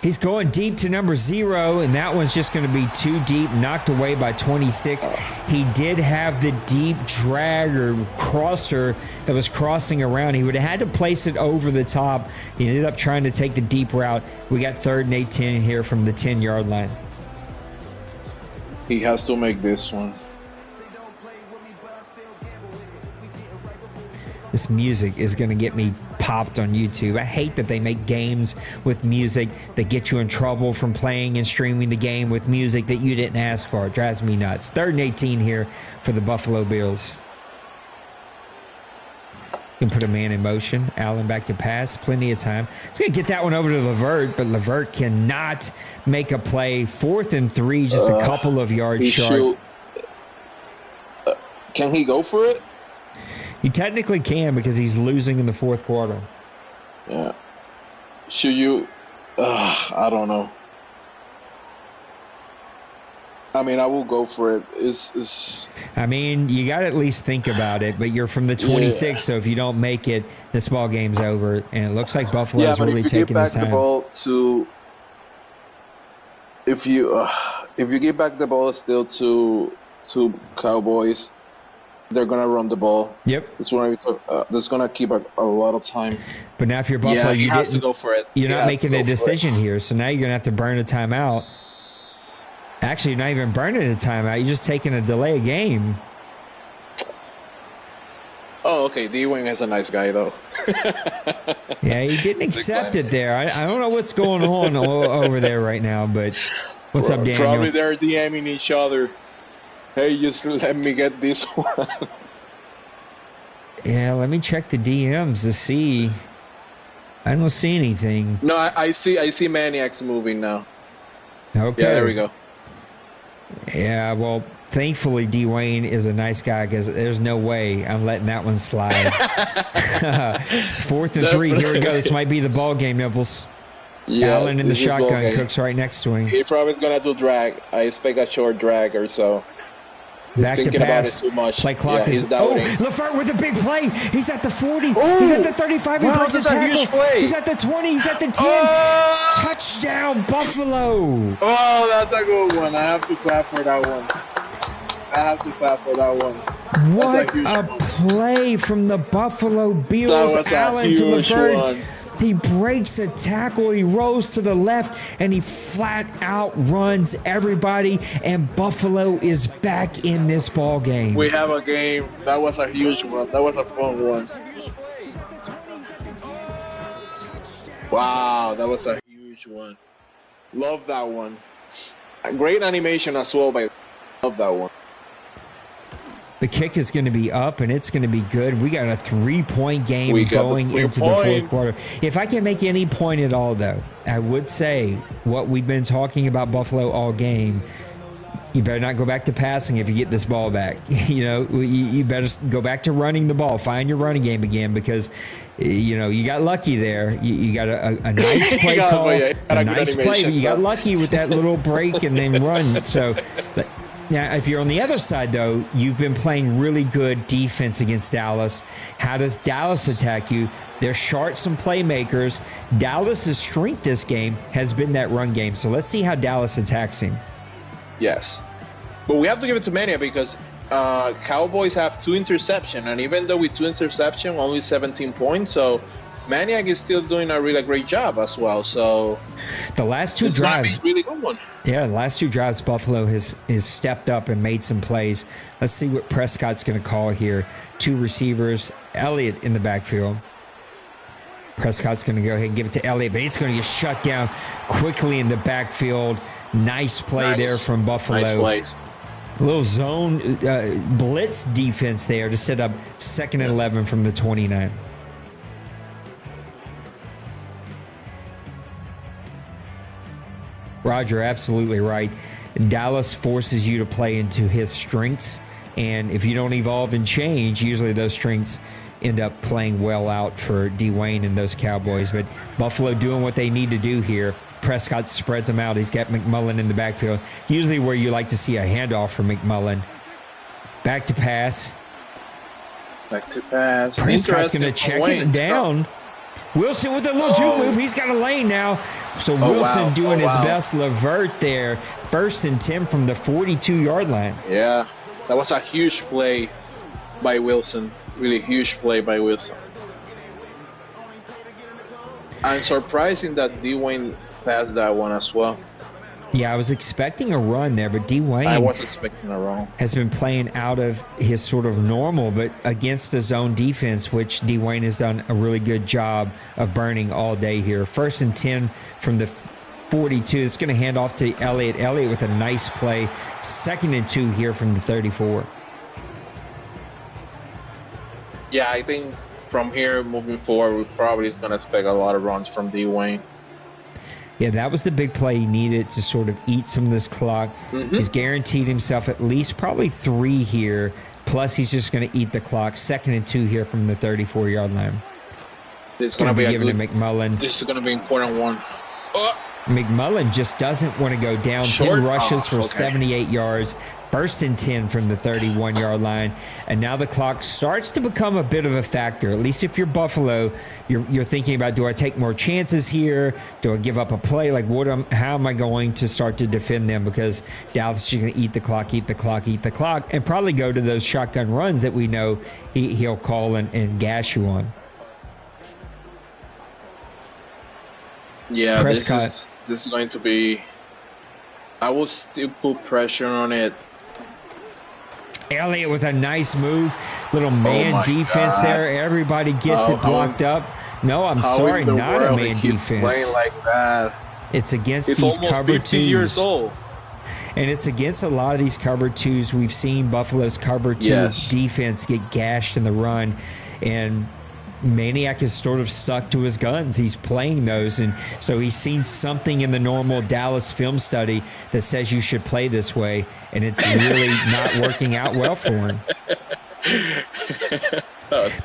He's going deep to number 0, and that one's just going to be too deep, knocked away by 26. He did have the deep drag or crosser that was crossing around. He would have had to place it over the top. He ended up trying to take the deep route. We got 3rd and 18 here from the 10-yard line. He has to make this one. This music is going to get me popped on YouTube. I hate that they make games with music that get you in trouble from playing and streaming the game with music that you didn't ask for. It drives me nuts. 3rd and 18 here for the Buffalo Bills. You can put a man in motion. Allen back to pass. Plenty of time. He's going to get that one over to Levert, but Levert cannot make a play. 4th and 3, just a couple of yards short. Can he go for it? He technically can because he's losing in the 4th quarter. Yeah. Should you? I don't know. I mean, I will go for it. I mean, you got to at least think about it, but you're from the 26, so if you don't make it, this ball game's over. And it looks like Buffalo's really taking his time. If you give back the ball still to Cowboys, they're gonna run the ball. Yep. That's gonna keep a lot of time. But now, if you're Buffalo, you have to go for it. You're not making a decision here, so now you're gonna have to burn a timeout. Actually, you're not even burning a timeout. You're just taking a delay of game. Oh, okay. D-Wing is a nice guy, though. Yeah, he didn't accept it there. I don't know what's going on over there right now, but what's up, Daniel? Probably they're DMing each other. Hey, just let me get this one. Yeah, let me check the DMs to see. I don't see anything. No, I see Maniac's moving now. Okay. Yeah, there we go. Yeah, well, thankfully, Dwayne is a nice guy because there's no way I'm letting that one slide. 4th and 3. Here we go. This might be the ball game, Nibbles. Yeah, Allen in the shotgun. Cook's right next to him. He probably is going to do drag. I expect a short drag or so. Back to pass. Too much. Play clock is. Oh, Lefert with a big play. He's at the 40. Oh, he's at the 35. He breaks a tackle. He's at the 20. He's at the 10. Oh! Touchdown, Buffalo. Oh, that's a good one. I have to clap for that one. What a play from the Buffalo Bills. Allen to Lefert. He breaks a tackle, he rolls to the left, and he flat out runs everybody, and Buffalo is back in this ball game. We have a game. That was a huge one. That was a fun one. Wow, that was a huge one. Love that one. A great animation as well, but love that one. The kick is going to be up, and it's going to be good. We got a 3-point game going into the 4th quarter. If I can make any point at all, though, I would say what we've been talking about Buffalo all game, you better not go back to passing if you get this ball back. You better go back to running the ball. Find your running game again because, you got lucky there. You got a nice play call, a nice play, but you got lucky with that little break and then run. So... Now, if you're on the other side, though, you've been playing really good defense against Dallas. How does Dallas attack you? They're short some playmakers. Dallas's strength this game has been that run game. So let's see how Dallas attacks him. Yes. But we have to give it to Maniac because Cowboys have 2 interceptions. And even though with 2 interceptions, only 17 points. So Maniac is still doing a really great job as well. So the last 2 drives, really good one. Yeah, the last 2 drives, Buffalo has stepped up and made some plays. Let's see what Prescott's going to call here. 2 receivers, Elliott in the backfield. Prescott's going to go ahead and give it to Elliott, but he's going to get shut down quickly in the backfield. Nice play there from Buffalo. Nice plays. A little zone blitz defense there to set up 2nd and 11 from the 29. Roger, absolutely right. Dallas forces you to play into his strengths, and if you don't evolve and change, usually those strengths end up playing well out for Dwayne and those Cowboys. But Buffalo doing what they need to do here. Prescott spreads them out. He's got McMullen in the backfield, usually where you like to see a handoff from McMullen. Back to pass. Prescott's going to check it down. Wilson with a little juke move. He's got a lane now. So Wilson doing his best. Levert there. 1st and 10 from the 42-yard line. Yeah, that was a huge play by Wilson. Really huge play by Wilson. And surprising that Dwayne passed that one as well. Yeah, I was expecting a run there, but Dwayne I was expecting a run. Has been playing out of his sort of normal, but against the zone defense, which Dwayne has done a really good job of burning all day here. 1st and 10 from the 42. It's going to hand off to Elliott. Elliott with a nice play. 2nd and 2 here from the 34. Yeah, I think from here moving forward, we probably is going to expect a lot of runs from Dwayne. Yeah, that was the big play he needed to sort of eat some of this clock. He's guaranteed himself at least probably 3 here. Plus, he's just going to eat the clock. 2nd and 2 here from the 34-yard line. It's going to be given to McMullen. This is going to be an important one. McMullen just doesn't want to go down. Short? 10 rushes for 78 yards. 1st and 10 from the 31-yard line. And now the clock starts to become a bit of a factor. At least if you're Buffalo, you're thinking about, do I take more chances here? Do I give up a play? Like, how am I going to start to defend them? Because Dallas is going to eat the clock, and probably go to those shotgun runs that we know he'll call and gash you on. Yeah, Prescott. This is going to be... I will still put pressure on it. Elliott with a nice move. Little man defense there. Everybody gets it blocked up. No, I'm sorry, not a man defense. Playing like that. It's against It's these almost cover 50 twos. years old. And it's against a lot of these cover twos. We've seen Buffalo's cover 2 defense get gashed in the run. And Maniac is sort of stuck to his guns. He's playing those, and so he's seen something in the normal Dallas film study that says you should play this way, and it's really not working out well for him.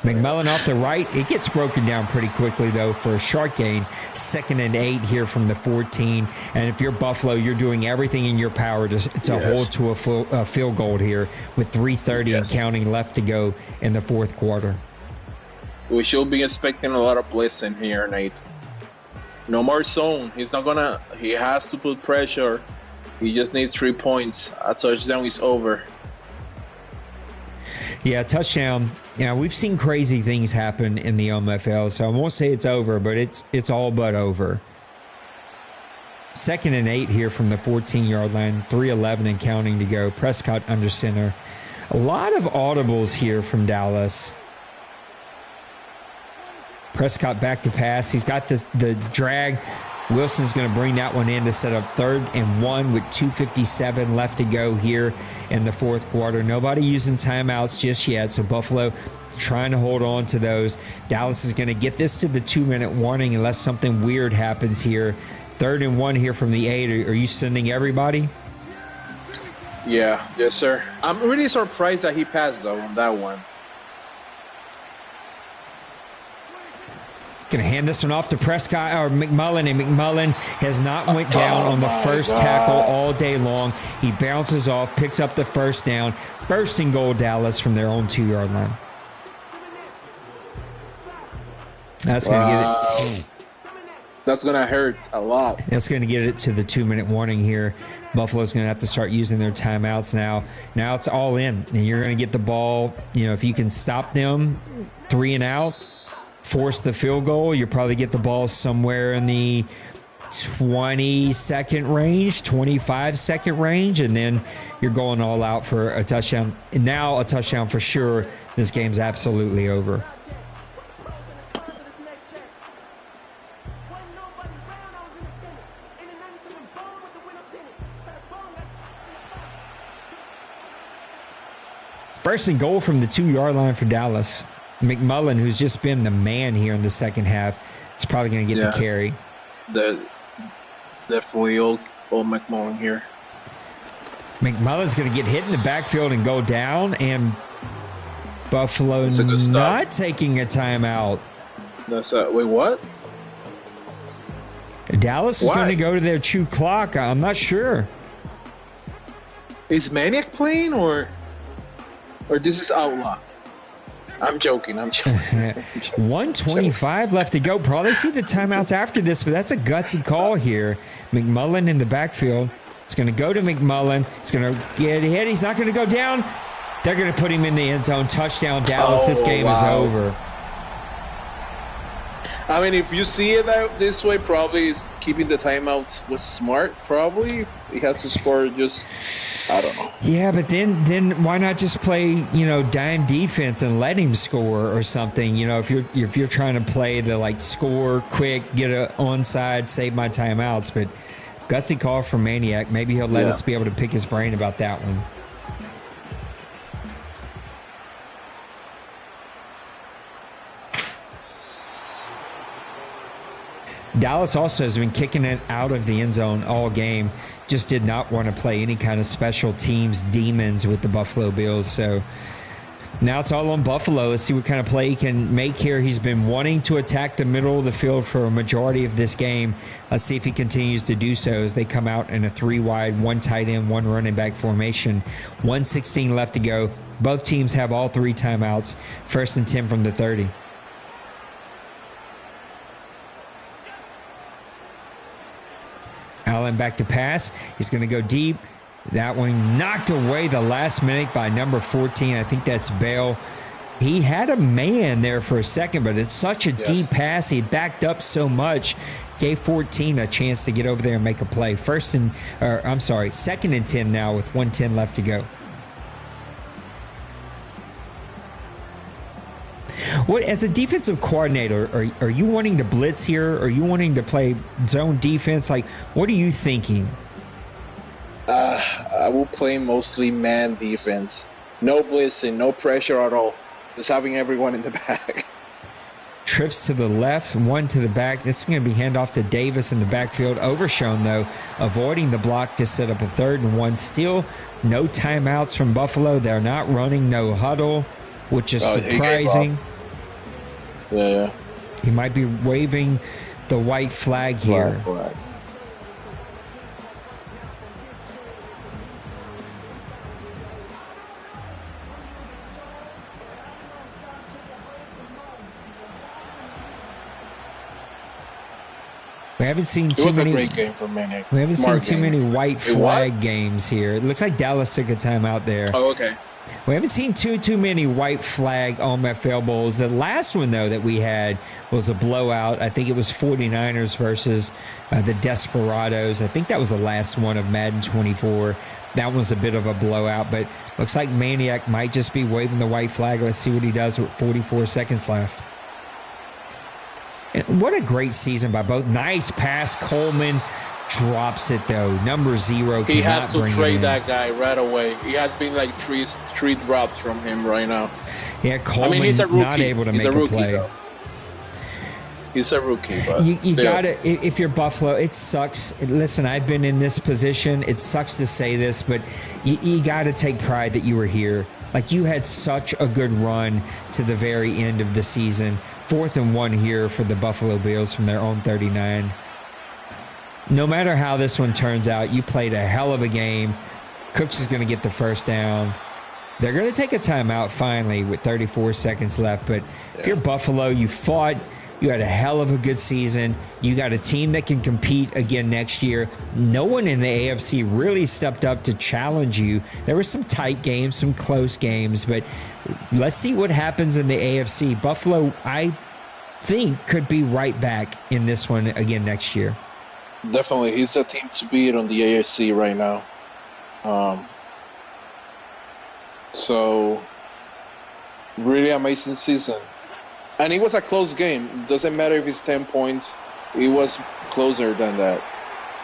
McMullen off the right. It gets broken down pretty quickly, though, for a short gain. 2nd and 8 here from the 14. And if you're Buffalo, you're doing everything in your power to hold to a field goal here with 3:30 and counting left to go in the 4th quarter. We should be expecting a lot of blitzing here, Nate. No more zone. He has to put pressure. He just needs 3 points. A touchdown is over. Yeah, touchdown. Yeah, we've seen crazy things happen in the OMFL, so I won't say it's over, but it's all but over. 2nd and 8 here from the 14-yard line. 3:11 and counting to go. Prescott under center. A lot of audibles here from Dallas. Prescott back to pass. He's got the drag. Wilson's going to bring that one in to set up 3rd and 1 with 2:57 left to go here in the 4th quarter. Nobody using timeouts just yet, so Buffalo trying to hold on to those. Dallas is going to get this to the 2-minute warning unless something weird happens here. 3rd and 1 here from the 8. Are you sending everybody? Yeah, yes, sir. I'm really surprised that he passed, though, on that one. Going to hand this one off to Prescott or McMullen, and McMullen has not went down on the first tackle all day long. He bounces off, picks up the 1st down. 1st and goal, Dallas, from their own 2-yard line. That's going to get it. That's going to hurt a lot. That's going to get it to the 2-minute warning here. Buffalo's going to have to start using their timeouts now. Now it's all in, and you're going to get the ball. If you can stop them 3 and out, force the field goal, you'll probably get the ball somewhere in the 20-second range, 25-second range, and then you're going all out for a touchdown. And now a touchdown for sure. This game's absolutely over. First and goal from the 2-yard line for Dallas. McMullen, who's just been the man here in the second half, is probably going to get the carry. Definitely old McMullen here. McMullen's going to get hit in the backfield and go down, and Buffalo not taking a timeout. Wait, what? Dallas is going to go to their true clock. I'm not sure. Is Maniac playing or this is Outlaw? I'm joking. 1:25 left to go. Probably see the timeouts after this, but that's a gutsy call here. McMullen in the backfield. It's going to go to McMullen. It's going to get hit. He's not going to go down. They're going to put him in the end zone. Touchdown, Dallas. This game is over. I mean, if you see it out this way, probably keeping the timeouts was smart. Probably he has to score. Just I don't know. Yeah, but then why not just play dime defense and let him score or something? If you're trying to play the like score quick, get a onside, save my timeouts. But gutsy call from Maniac. Maybe he'll let us be able to pick his brain about that one. Dallas also has been kicking it out of the end zone all game. Just did not want to play any kind of special teams demons with the Buffalo Bills. So now it's all on Buffalo. Let's see what kind of play he can make here. He's been wanting to attack the middle of the field for a majority of this game. Let's see if he continues to do so as they come out in a 3-wide, 1 tight end, 1 running back formation. 1:16 left to go. Both teams have all 3 timeouts. 1st and 10 from the 30. Allen back to pass. He's going to go deep. That one knocked away the last minute by number 14. I think that's Bale. He had a man there for a second, but it's such a deep pass. He backed up so much. Gave 14 a chance to get over there and make a play. 2nd and 10 now with 1:10 left to go. What, as a defensive coordinator, are you wanting to blitz here? Are you wanting to play zone defense? Like, what are you thinking? I will play mostly man defense. No blitzing, no pressure at all. Just having everyone in the back. Trips to the left, 1 to the back. This is going to be handoff to Davis in the backfield. Overshown, though, avoiding the block to set up a 3rd and 1. Still no timeouts from Buffalo. They're not running no huddle, which is surprising. Yeah. He might be waving the white flag here. Flag. We haven't seen too many. It was a great game for Maniac. We haven't seen too many white flag games here. It looks like Dallas took a timeout there. Oh, okay. We haven't seen too many white flag OMFL bowls. The last one, though, that we had was a blowout. I think it was 49ers versus the Desperados. I think that was the last one of Madden 24. That was a bit of a blowout, but looks like Maniac might just be waving the white flag. Let's see what he does with 44 seconds left. And what a great season by both. Nice pass. Coleman drops it, though. Number 0 cannot bring it in. He has to trade that guy right away. He has been like three drops from him right now. Yeah, Coleman he's a rookie. Not able to make a play. Though. He's a rookie, but you gotta, if you're Buffalo, it sucks. Listen, I've been in this position. It sucks to say this, but you gotta take pride that you were here. Like, you had such a good run to the very end of the season. 4th and 1 here for the Buffalo Bills from their own 39. No matter how this one turns out, you played a hell of a game. Cooks is going to get the 1st down. They're going to take a timeout finally with 34 seconds left. But if you're Buffalo, you fought. You had a hell of a good season. You got a team that can compete again next year. No one in the AFC really stepped up to challenge you. There were some tight games, some close games, but let's see what happens in the AFC. Buffalo, I think, could be right back in this one again next year. Definitely. He's the team to beat on the AFC right now. So, really amazing season. And it was a close game. It doesn't matter if it's 10 points. It was closer than that.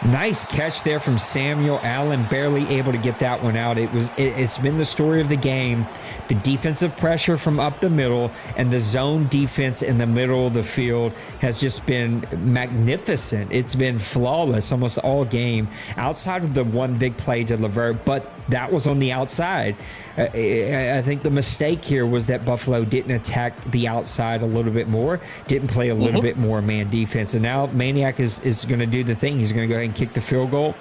Nice catch there from Samuel Allen, barely able to get that one out. It's been the story of the game. The defensive pressure from up the middle and the zone defense in the middle of the field has just been magnificent. It's been flawless almost all game, outside of the one big play to Levert, but that was on the outside. I think the mistake here was that Buffalo didn't attack the outside a little bit more, didn't play a little bit more man defense. And now Maniac is going to do the thing. He's going to go ahead and kick the field goal,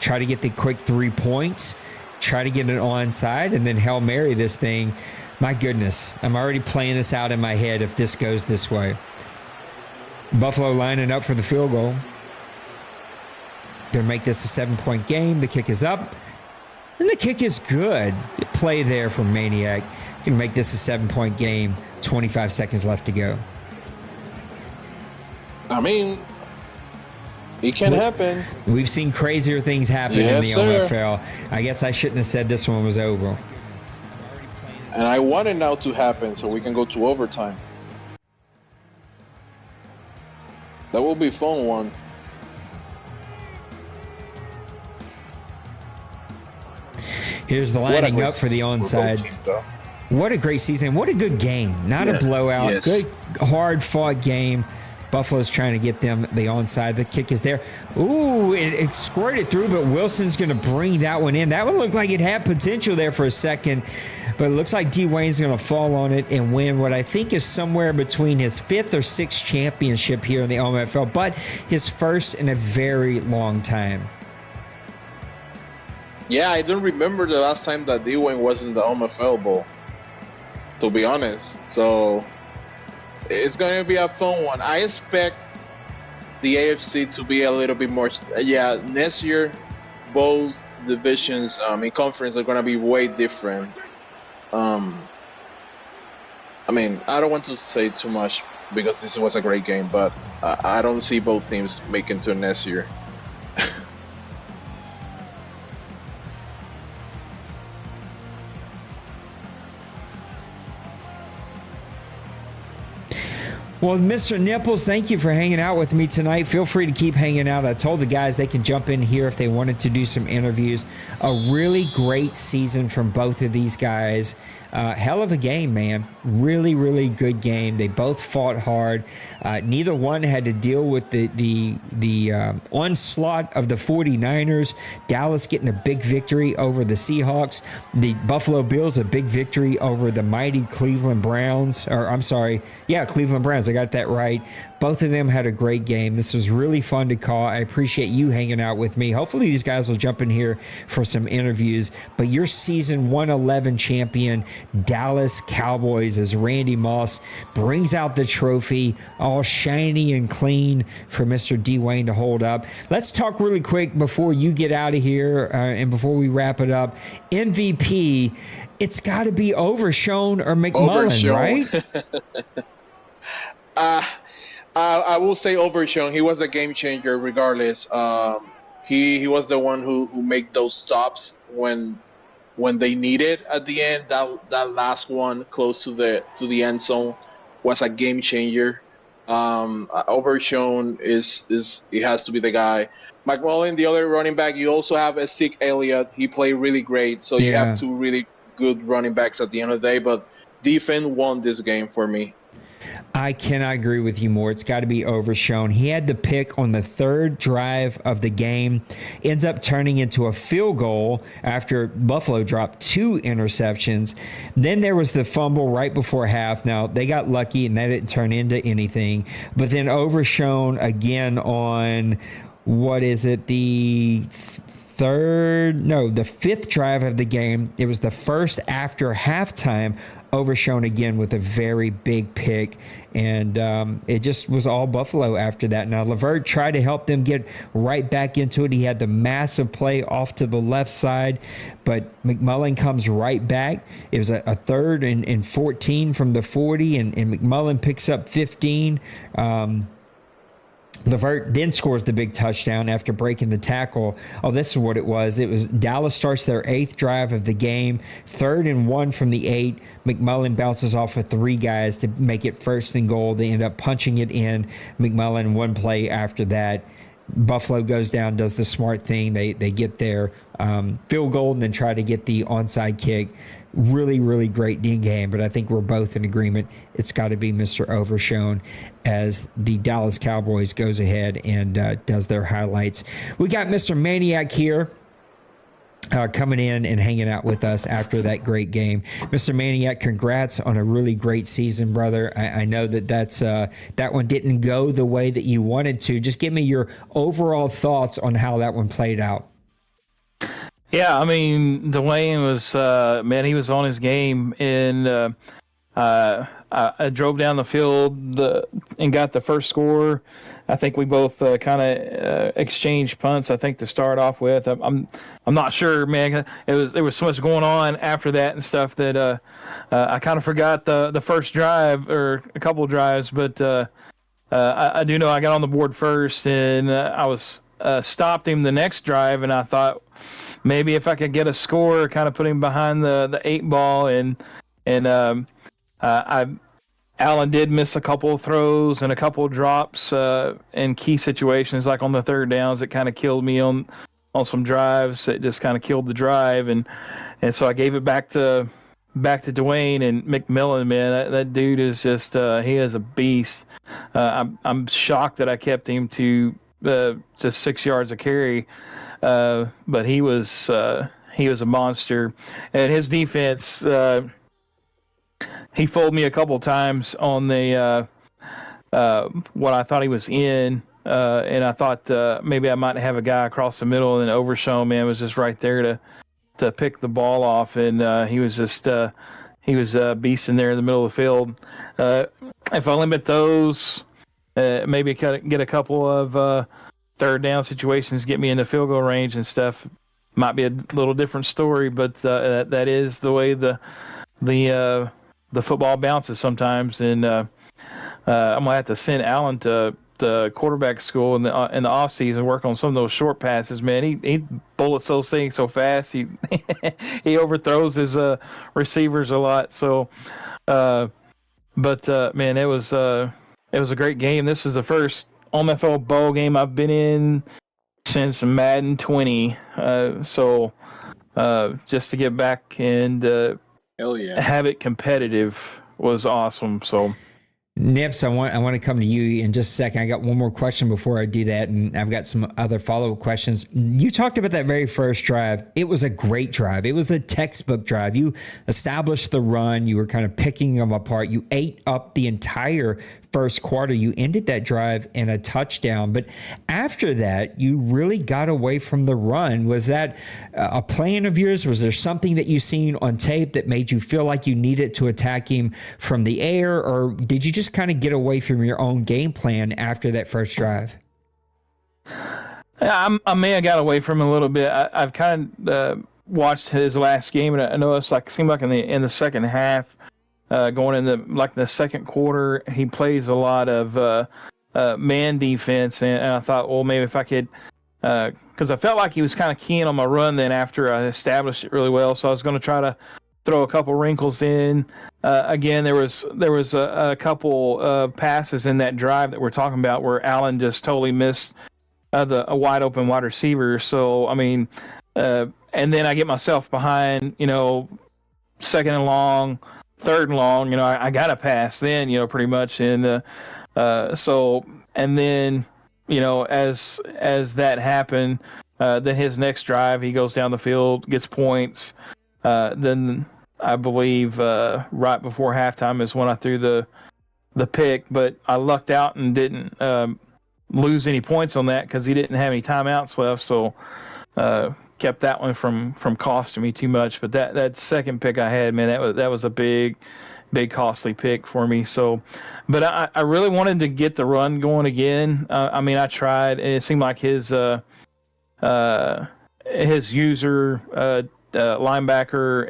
try to get the quick 3 points, try to get an onside, and then Hail Mary this thing. My goodness, I'm already playing this out in my head if this goes this way. Buffalo lining up for the field goal. Going to make this a 7-point game. The kick is up. And the kick is good. Good play there from Maniac. Going to make this a 7-point game. 25 seconds left to go. I mean, it can happen. We've seen crazier things happen in the OMFL. I guess I shouldn't have said this one was over. And I want it now to happen so we can go to overtime. That will be a fun one. Here's the lining up for the onside. What a great season. What a good game. Not a blowout. Yes. Good, hard-fought game. Buffalo's trying to get them the onside. The kick is there. Ooh, it squirted through, but Wilson's going to bring that one in. That one looked like it had potential there for a second, but it looks like D. Wayne's going to fall on it and win what I think is somewhere between his 5th or 6th championship here in the OMFL, but his first in a very long time. Yeah, I don't remember the last time that D. Wayne was in the OMFL Bowl, to be honest. So it's going to be a fun one. I expect the AFC to be a little bit more. Next year, both divisions in conference are going to be way different. I mean, I don't want to say too much because this was a great game, but I don't see both teams making to next year. Well, Mr. Nipples, thank you for hanging out with me tonight. Feel free to keep hanging out. I told the guys they can jump in here if they wanted to do some interviews. A really great season from both of these guys. Hell of a game, man. Really, really good game. They both fought hard. Neither one had to deal with the onslaught of the 49ers. Dallas getting a big victory over the Seahawks. The Buffalo Bills, a big victory over the mighty Cleveland Browns. Cleveland Browns. I got that right. Both of them had a great game. This was really fun to call. I appreciate you hanging out with me. Hopefully these guys will jump in here for some interviews. But your season 111 champion, Dallas Cowboys, as Randy Moss brings out the trophy all shiny and clean for Mr. D. Wayne to hold up. Let's talk really quick before you get out of here and before we wrap it up. MVP, it's got to be Overshown or McMullen, right? I will say Overshown. He was a game changer regardless. He was the one who made those stops when they needed at the end. That last one close to the end zone was a game changer. Overshown he has to be the guy. McMullen, the other running back. You also have Zeke Elliott. He played really great. So you have two really good running backs at the end of the day. But defense won this game for me. I cannot agree with you more. It's got to be Overshown. He had the pick on the 3rd drive of the game. Ends up turning into a field goal after Buffalo dropped 2 interceptions. Then there was the fumble right before half. Now, they got lucky and that didn't turn into anything. But then Overshown again on, the 5th drive of the game. It was the first after halftime. Overshown again with a very big pick, and it just was all Buffalo after that. Now, Levert tried to help them get right back into it. He had the massive play off to the left side, but McMullen comes right back. It was a 3rd and 14 from the 40, and McMullen picks up 15. Levert then scores the big touchdown after breaking the tackle. Oh, this is what it was. It was Dallas starts their 8th drive of the game, 3rd and 1 from the 8. McMullen bounces off of 3 guys to make it 1st and goal. They end up punching it in. McMullen, 1 play after that. Buffalo goes down, does the smart thing. They get their field goal and then try to get the onside kick. Really, really great game, but I think we're both in agreement. It's got to be Mr. Overshown as the Dallas Cowboys goes ahead and does their highlights. We got Mr. Maniac here coming in and hanging out with us after that great game. Mr. Maniac, congrats on a really great season, brother. I know that one didn't go the way that you wanted to. Just give me your overall thoughts on how that one played out. Yeah, I mean, Dwayne was, he was on his game, and I drove down the field and got the first score. I think we both kind of exchanged punts, I think, to start off with. I'm not sure, man. There was so much going on after that and stuff that I kind of forgot the first drive or a couple of drives, but I do know I got on the board first, and I was stopped him the next drive, and I thought maybe if I could get a score, kind of put him behind the 8 ball, and Allen did miss a couple of throws and a couple of drops in key situations, like on the third downs. It kind of killed me on some drives. It just kind of killed the drive, and so I gave it back to Dwayne and McMillan. Man, that dude is just he is a beast. I'm shocked that I kept him to just 6 yards a carry, but he was a monster, and his defense. He fooled me a couple times on the what I thought he was in, and I thought maybe I might have a guy across the middle, and Overshown, man, was just right there to pick the ball off, and he was just beasting there in the middle of the field. If I limit those, maybe get a couple of third down situations, get me in the field goal range and stuff, might be a little different story, but that is the way the football bounces sometimes, and I'm gonna have to send Allen to quarterback school in the off season, work on some of those short passes. Man, he bullets those things so fast. He he overthrows his receivers a lot. So, but man, it was a great game. This is the first OMFL bowl game I've been in since Madden 20. So just to get back and hell yeah, have it competitive was awesome. So, Nips, I want to come to you in just a second. I got one more question before I do that, and I've got some other follow-up questions. You talked about that very first drive. It was a great drive. It was a textbook drive. You established the run. You were kind of picking them apart. You ate up the entire first quarter. You ended that drive in a touchdown. But after that, you really got away from the run. Was that a plan of yours? Was there something that you seen on tape that made you feel like you needed to attack him from the air, or did you just kind of get away from your own game plan after that first drive? I may have got away from him a little bit. I've kind of watched his last game, and I know it seemed like in the second half, going in the second quarter, he plays a lot of man defense, and I thought, well, maybe if I could, because I felt like he was kind of keen on my run then after I established it really well, so I was going to try to throw a couple wrinkles in. Again, there was a couple passes in that drive that we're talking about where Allen just totally missed a wide open wide receiver. So I mean, and then I get myself behind, second and long, third and long. I got to pass then, pretty much. And so, and then as that happened, then his next drive, he goes down the field, gets points. Then I believe right before halftime is when I threw the pick, but I lucked out and didn't lose any points on that because he didn't have any timeouts left, so kept that one from costing me too much. But that second pick I had, man, that was a big costly pick for me. So, but I really wanted to get the run going again. I tried, and it seemed like his user linebacker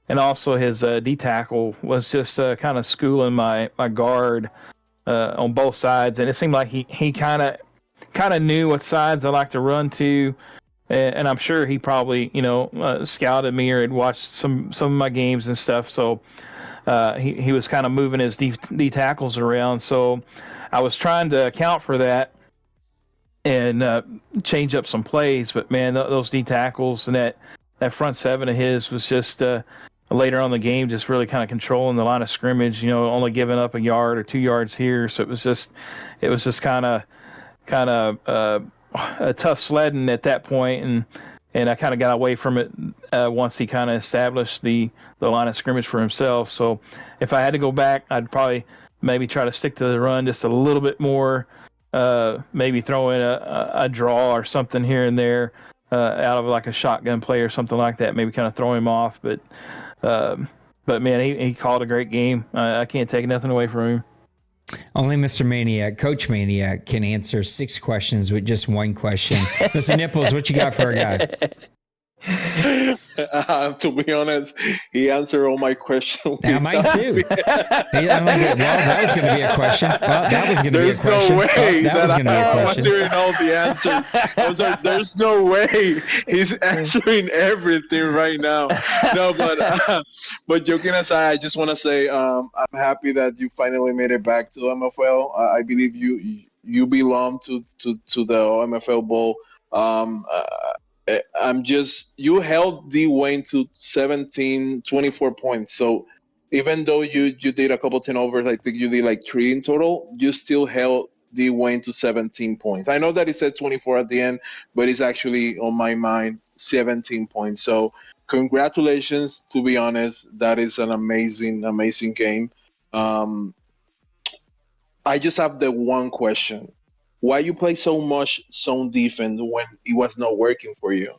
and also his D tackle was just kind of schooling my guard on both sides, and it seemed like he kind of knew what sides I like to run to, and I'm sure he probably scouted me or had watched some of my games and stuff. So he was kind of moving his D tackles around. So I was trying to account for that and change up some plays, but man, those D tackles and that front seven of his was just later on in the game just really kind of controlling the line of scrimmage, only giving up a yard or 2 yards here. So it was just kind of a tough sledding at that point, and I kind of got away from it once he kind of established the line of scrimmage for himself. So if I had to go back, I'd probably maybe try to stick to the run just a little bit more, maybe throw in a draw or something here and there. Out of like a shotgun play or something like that, maybe kind of throw him off. But man, he called a great game. I can't take nothing away from him. Only Mr. Maniac, Coach Maniac, can answer 6 questions with just one question. Mr. Nipples, what you got for a guy? To be honest, he answered all my questions. Yeah, mine too. I'm like, well, that was going to be a question. Well, that was going to be a question. There's no way that was going to be a I'm question. answering all the answers. There's no way he's answering everything right now. No, but joking aside, I just want to say I'm happy that you finally made it back to MFL. I believe you belong to the OMFL Bowl. I'm just you held D Wayne to 24 points. So even though you did a couple turnovers, I think you did like 3 in total, you still held D Wayne to 17 points. I know that it said 24 at the end, but it's actually on my mind 17 points. So congratulations, to be honest. That is an amazing game. I just have the one question. Why you play so much zone defense when it was not working for you?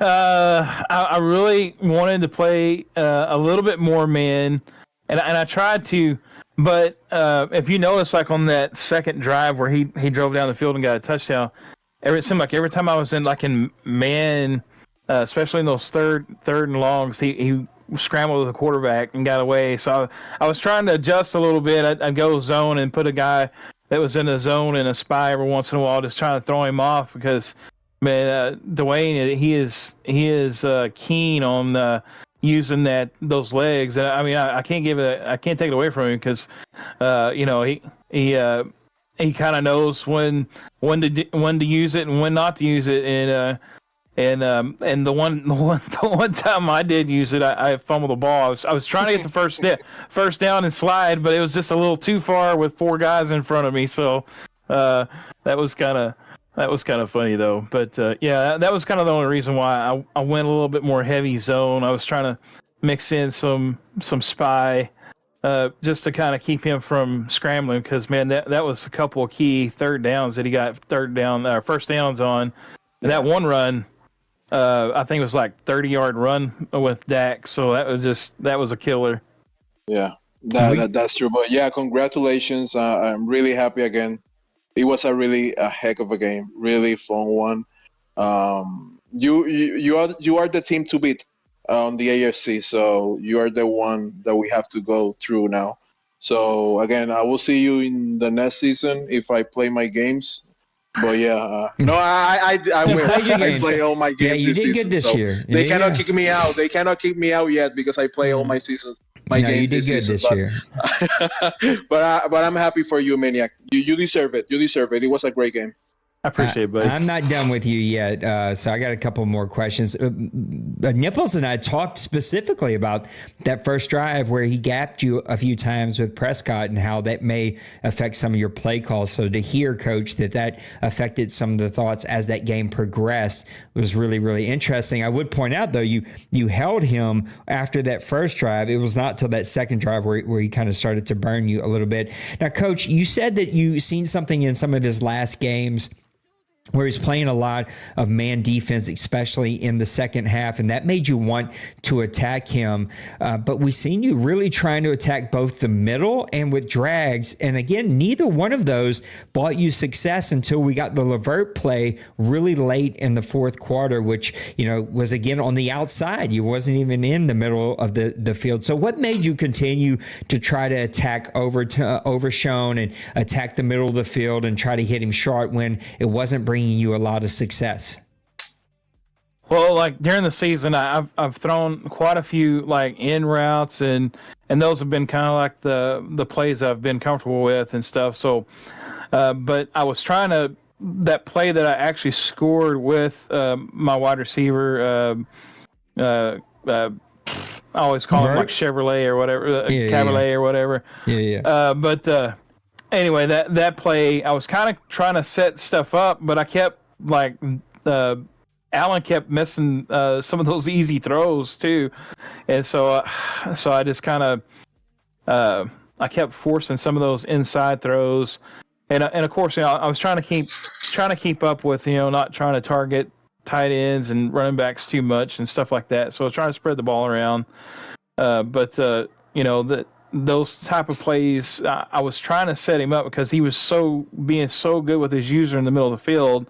I really wanted to play a little bit more man, and I tried to, but if you notice, like on that second drive where he drove down the field and got a touchdown, it seemed like every time I was in man, especially in those third and longs, he scrambled with the quarterback and got away. So I was trying to adjust a little bit. I'd go zone and put a guy that was in the zone and a spy every once in a while, just trying to throw him off because, man, Dwayne, he is keen on using those legs. I mean, I can't take it away from him because, he kind of knows when to use it and when not to use it, and the one time I did use it, I fumbled the ball. I was trying to get the first down and slide, but it was just a little too far with 4 guys in front of me. So that was kind of funny though. But yeah, that was kind of the only reason why I went a little bit more heavy zone. I was trying to mix in some spy just to kind of keep him from scrambling because, man, that was a couple of key third downs that he got first downs on. And that one run, I think it was like 30-yard run with Dak, so that was a killer. Yeah, that's true. But yeah, congratulations. I'm really happy again. It was a heck of a game, really fun one. You are the team to beat on the AFC, so you are the one that we have to go through now. So again, I will see you in the next season if I play my games. But yeah, no, I will. I play all my games. Yeah, you did season, good this year. They cannot kick me out. They cannot kick me out yet because I play all my seasons. You did good this year. but I'm happy for you, Maniac. You deserve it. You deserve it. It was a great game. I appreciate it, buddy. I'm not done with you yet, so I got a couple more questions. Nipples and I talked specifically about that first drive where he gapped you a few times with Prescott and how that may affect some of your play calls. So to hear, Coach, that affected some of the thoughts as that game progressed was really, really interesting. I would point out, though, you held him after that first drive. It was not till that second drive where he kind of started to burn you a little bit. Now, Coach, you said that you seen something in some of his last games where he's playing a lot of man defense, especially in the second half, and that made you want to attack him. But we've seen you really trying to attack both the middle and with drags. And again, neither one of those brought you success until we got the Levert play really late in the fourth quarter, which, was again on the outside. You wasn't even in the middle of the field. So what made you continue to try to attack Overshown and attack the middle of the field and try to hit him short when it wasn't bringing you a lot of success? Well, like during the season, I've thrown quite a few like in routes, and those have been kind of like the plays I've been comfortable with and stuff. So, but I was trying to that play that I actually scored with my wide receiver. I always call him like Chevrolet or whatever, Cabernet or whatever. Yeah. But anyway, that play, I was kind of trying to set stuff up, but I kept Allen kept missing some of those easy throws too, and so I just kind of I kept forcing some of those inside throws, and of course, I was trying to keep up with not trying to target tight ends and running backs too much and stuff like that. So I was trying to spread the ball around, but those type of plays, I was trying to set him up because he was being so good with his user in the middle of the field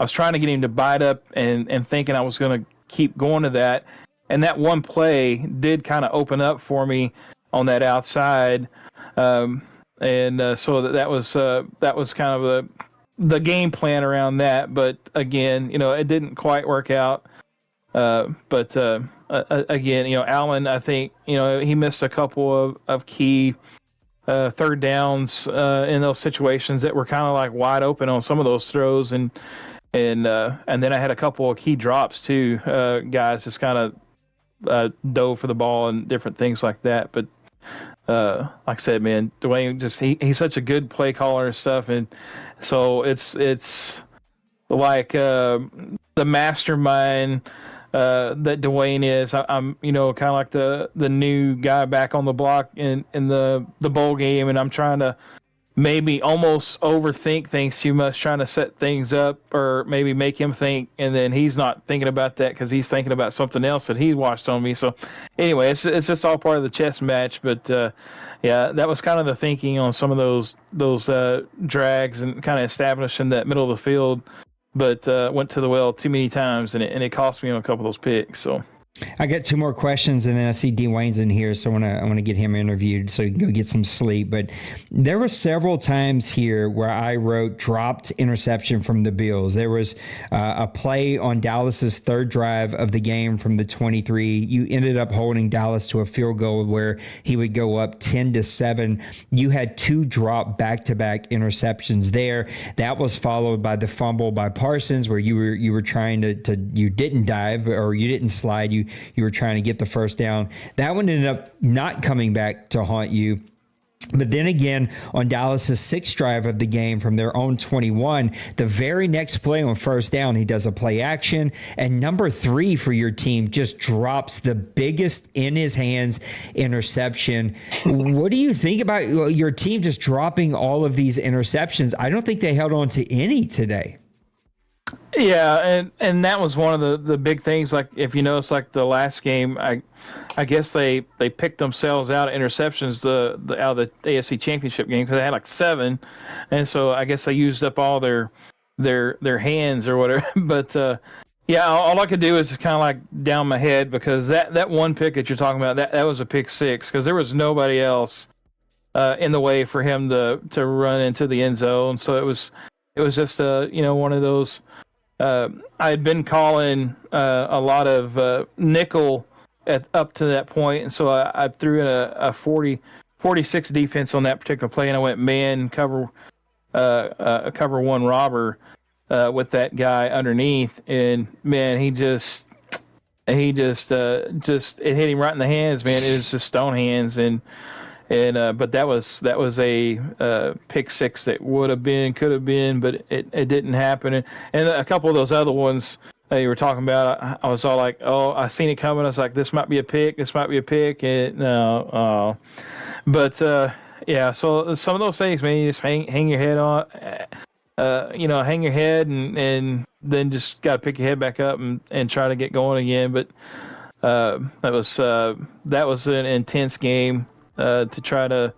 was trying to get him to bite up and thinking I was going to keep going to that. And that one play did kind of open up for me on that outside. So that was kind of the game plan around that. But again, it didn't quite work out. Again, Allen, I think, he missed a couple of key third downs in those situations that were kind of like wide open on some of those throws. And then I had a couple of key drops too. Guys just kind of dove for the ball and different things like that. But like I said, man, Dwayne he's such a good play caller and stuff. And so it's like the mastermind that Dwayne is. I'm kind of like the new guy back on the block in the bowl game, and I'm trying to maybe almost overthink things too much, trying to set things up or maybe make him think, and then he's not thinking about that because he's thinking about something else that he watched on me. So anyway, it's just all part of the chess match. But yeah, that was kind of the thinking on some of those drags and kind of establishing that middle of the field. But went to the well too many times, and it cost me on a couple of those picks. So I got two more questions, and then I see Dwayne's in here, so I want to get him interviewed so he can go get some sleep. But there were several times here where I wrote dropped interception from the Bills. There was a play on Dallas's third drive of the game from the 23. You ended up holding Dallas to a field goal where he would go up 10-7. You had two drop back-to-back interceptions there. That was followed by the fumble by Parsons, where you were trying to you didn't dive or you didn't slide. You were trying to get the first down. That one ended up not coming back to haunt you. But then again, on Dallas's sixth drive of the game from their own 21, the very next play on first down, he does a play action. And number 3 for your team just drops the biggest in his hands interception. What do you think about your team just dropping all of these interceptions? I don't think they held on to any today. Yeah, and that was one of the big things. Like, if you notice, like the last game, I guess they picked themselves out of interceptions out of the AFC Championship game because they had like 7, and so I guess they used up all their hands or whatever. But yeah, all I could do is kind of like down my head because that one pick that you're talking about, that was a pick 6 because there was nobody else in the way for him to run into the end zone. So it was just one of those. I had been calling a lot of nickel up to that point, and so I threw in a 46 defense on that particular play, and I went man cover one robber with that guy underneath, and man, he just it hit him right in the hands, man. It was just stone hands, and but that was a pick 6 that could have been, but it didn't happen. And a couple of those other ones that you were talking about, I was all like, oh, I seen it coming. I was like, this might be a pick. And no, but yeah. So some of those things, man, you just hang your head on, hang your head, and then just got to pick your head back up and try to get going again. But that was an intense game. To try to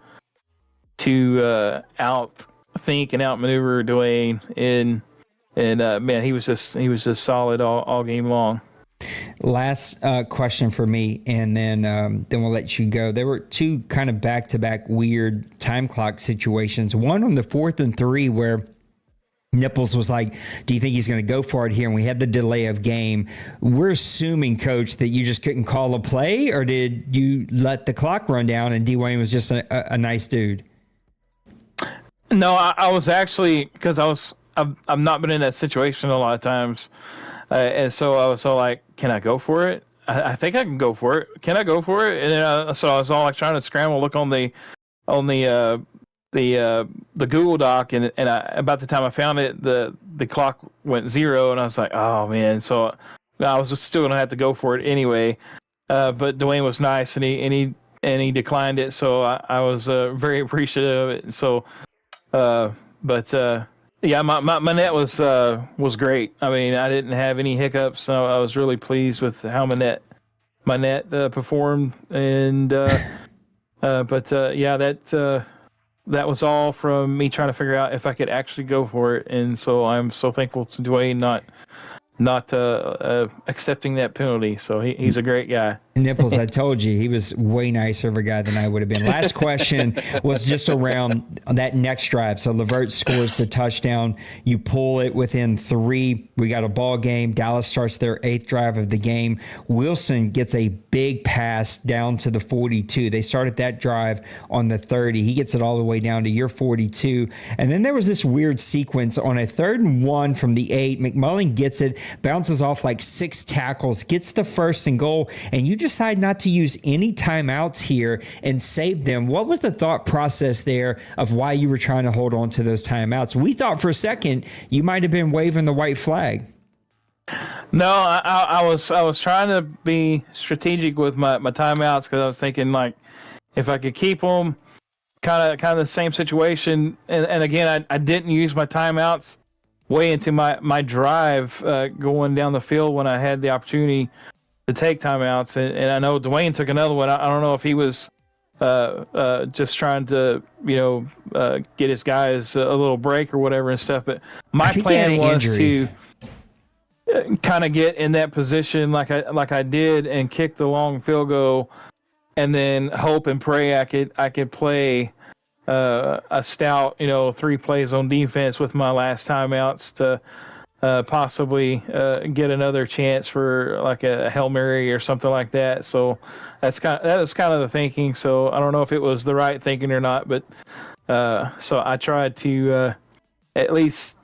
outthink and outmaneuver Dwayne, and man, he was just solid all game long. Last question for me, and then we'll let you go. There were two kind of back-to-back weird time clock situations. One on the 4th and 3 where Nipples was like, do you think he's going to go for it here? And we had the delay of game. We're assuming, Coach, that you just couldn't call a play, or did you let the clock run down and Dwayne was just a nice dude? No, I was actually, because I've not been in that situation a lot of times. And so I was all like, can I go for it? I think I can go for it. Can I go for it? And then so I was all like trying to scramble, look on the Google Doc, and about the time I found it, the clock went 0, and I was like, oh man. So I was still gonna have to go for it anyway. But Dwayne was nice, and he declined it, so I was very appreciative of it. So, yeah, my net was great. I mean, I didn't have any hiccups, so I was really pleased with how my net performed, and yeah, that was all from me trying to figure out if I could actually go for it. And so I'm so thankful to Dwayne not accepting that penalty. So he's a great guy. Nipples, I told you he was way nicer of a guy than I would have been. Last question was just around that next drive. So Levert scores the touchdown. You pull it within 3. We got a ball game. Dallas starts their 8th drive of the game. Wilson gets a big pass down to the 42. They started that drive on the 30. He gets it all the way down to your 42. And then there was this weird sequence on a 3rd and 1 from the 8. McMullen gets it, bounces off like 6 tackles, gets the 1st and goal, and you decide not to use any timeouts here and save them. What was the thought process there of why you were trying to hold on to those timeouts? We thought for a second you might have been waving the white flag. No, I was trying to be strategic with my timeouts because I was thinking, like, if I could keep them kind of the same situation. And again, I didn't use my timeouts way into my drive going down the field when I had the opportunity to take timeouts. And I know Dwayne took another one. I don't know if he was just trying to, get his guys a little break or whatever and stuff. But my plan was to kind of get in that position like I did and kick the long field goal, and then hope and pray I could play a stout 3 plays on defense with my last timeouts to possibly get another chance for like a Hail Mary or something like that. So that was kind of the thinking. So I don't know if it was the right thinking or not, but so I tried to at least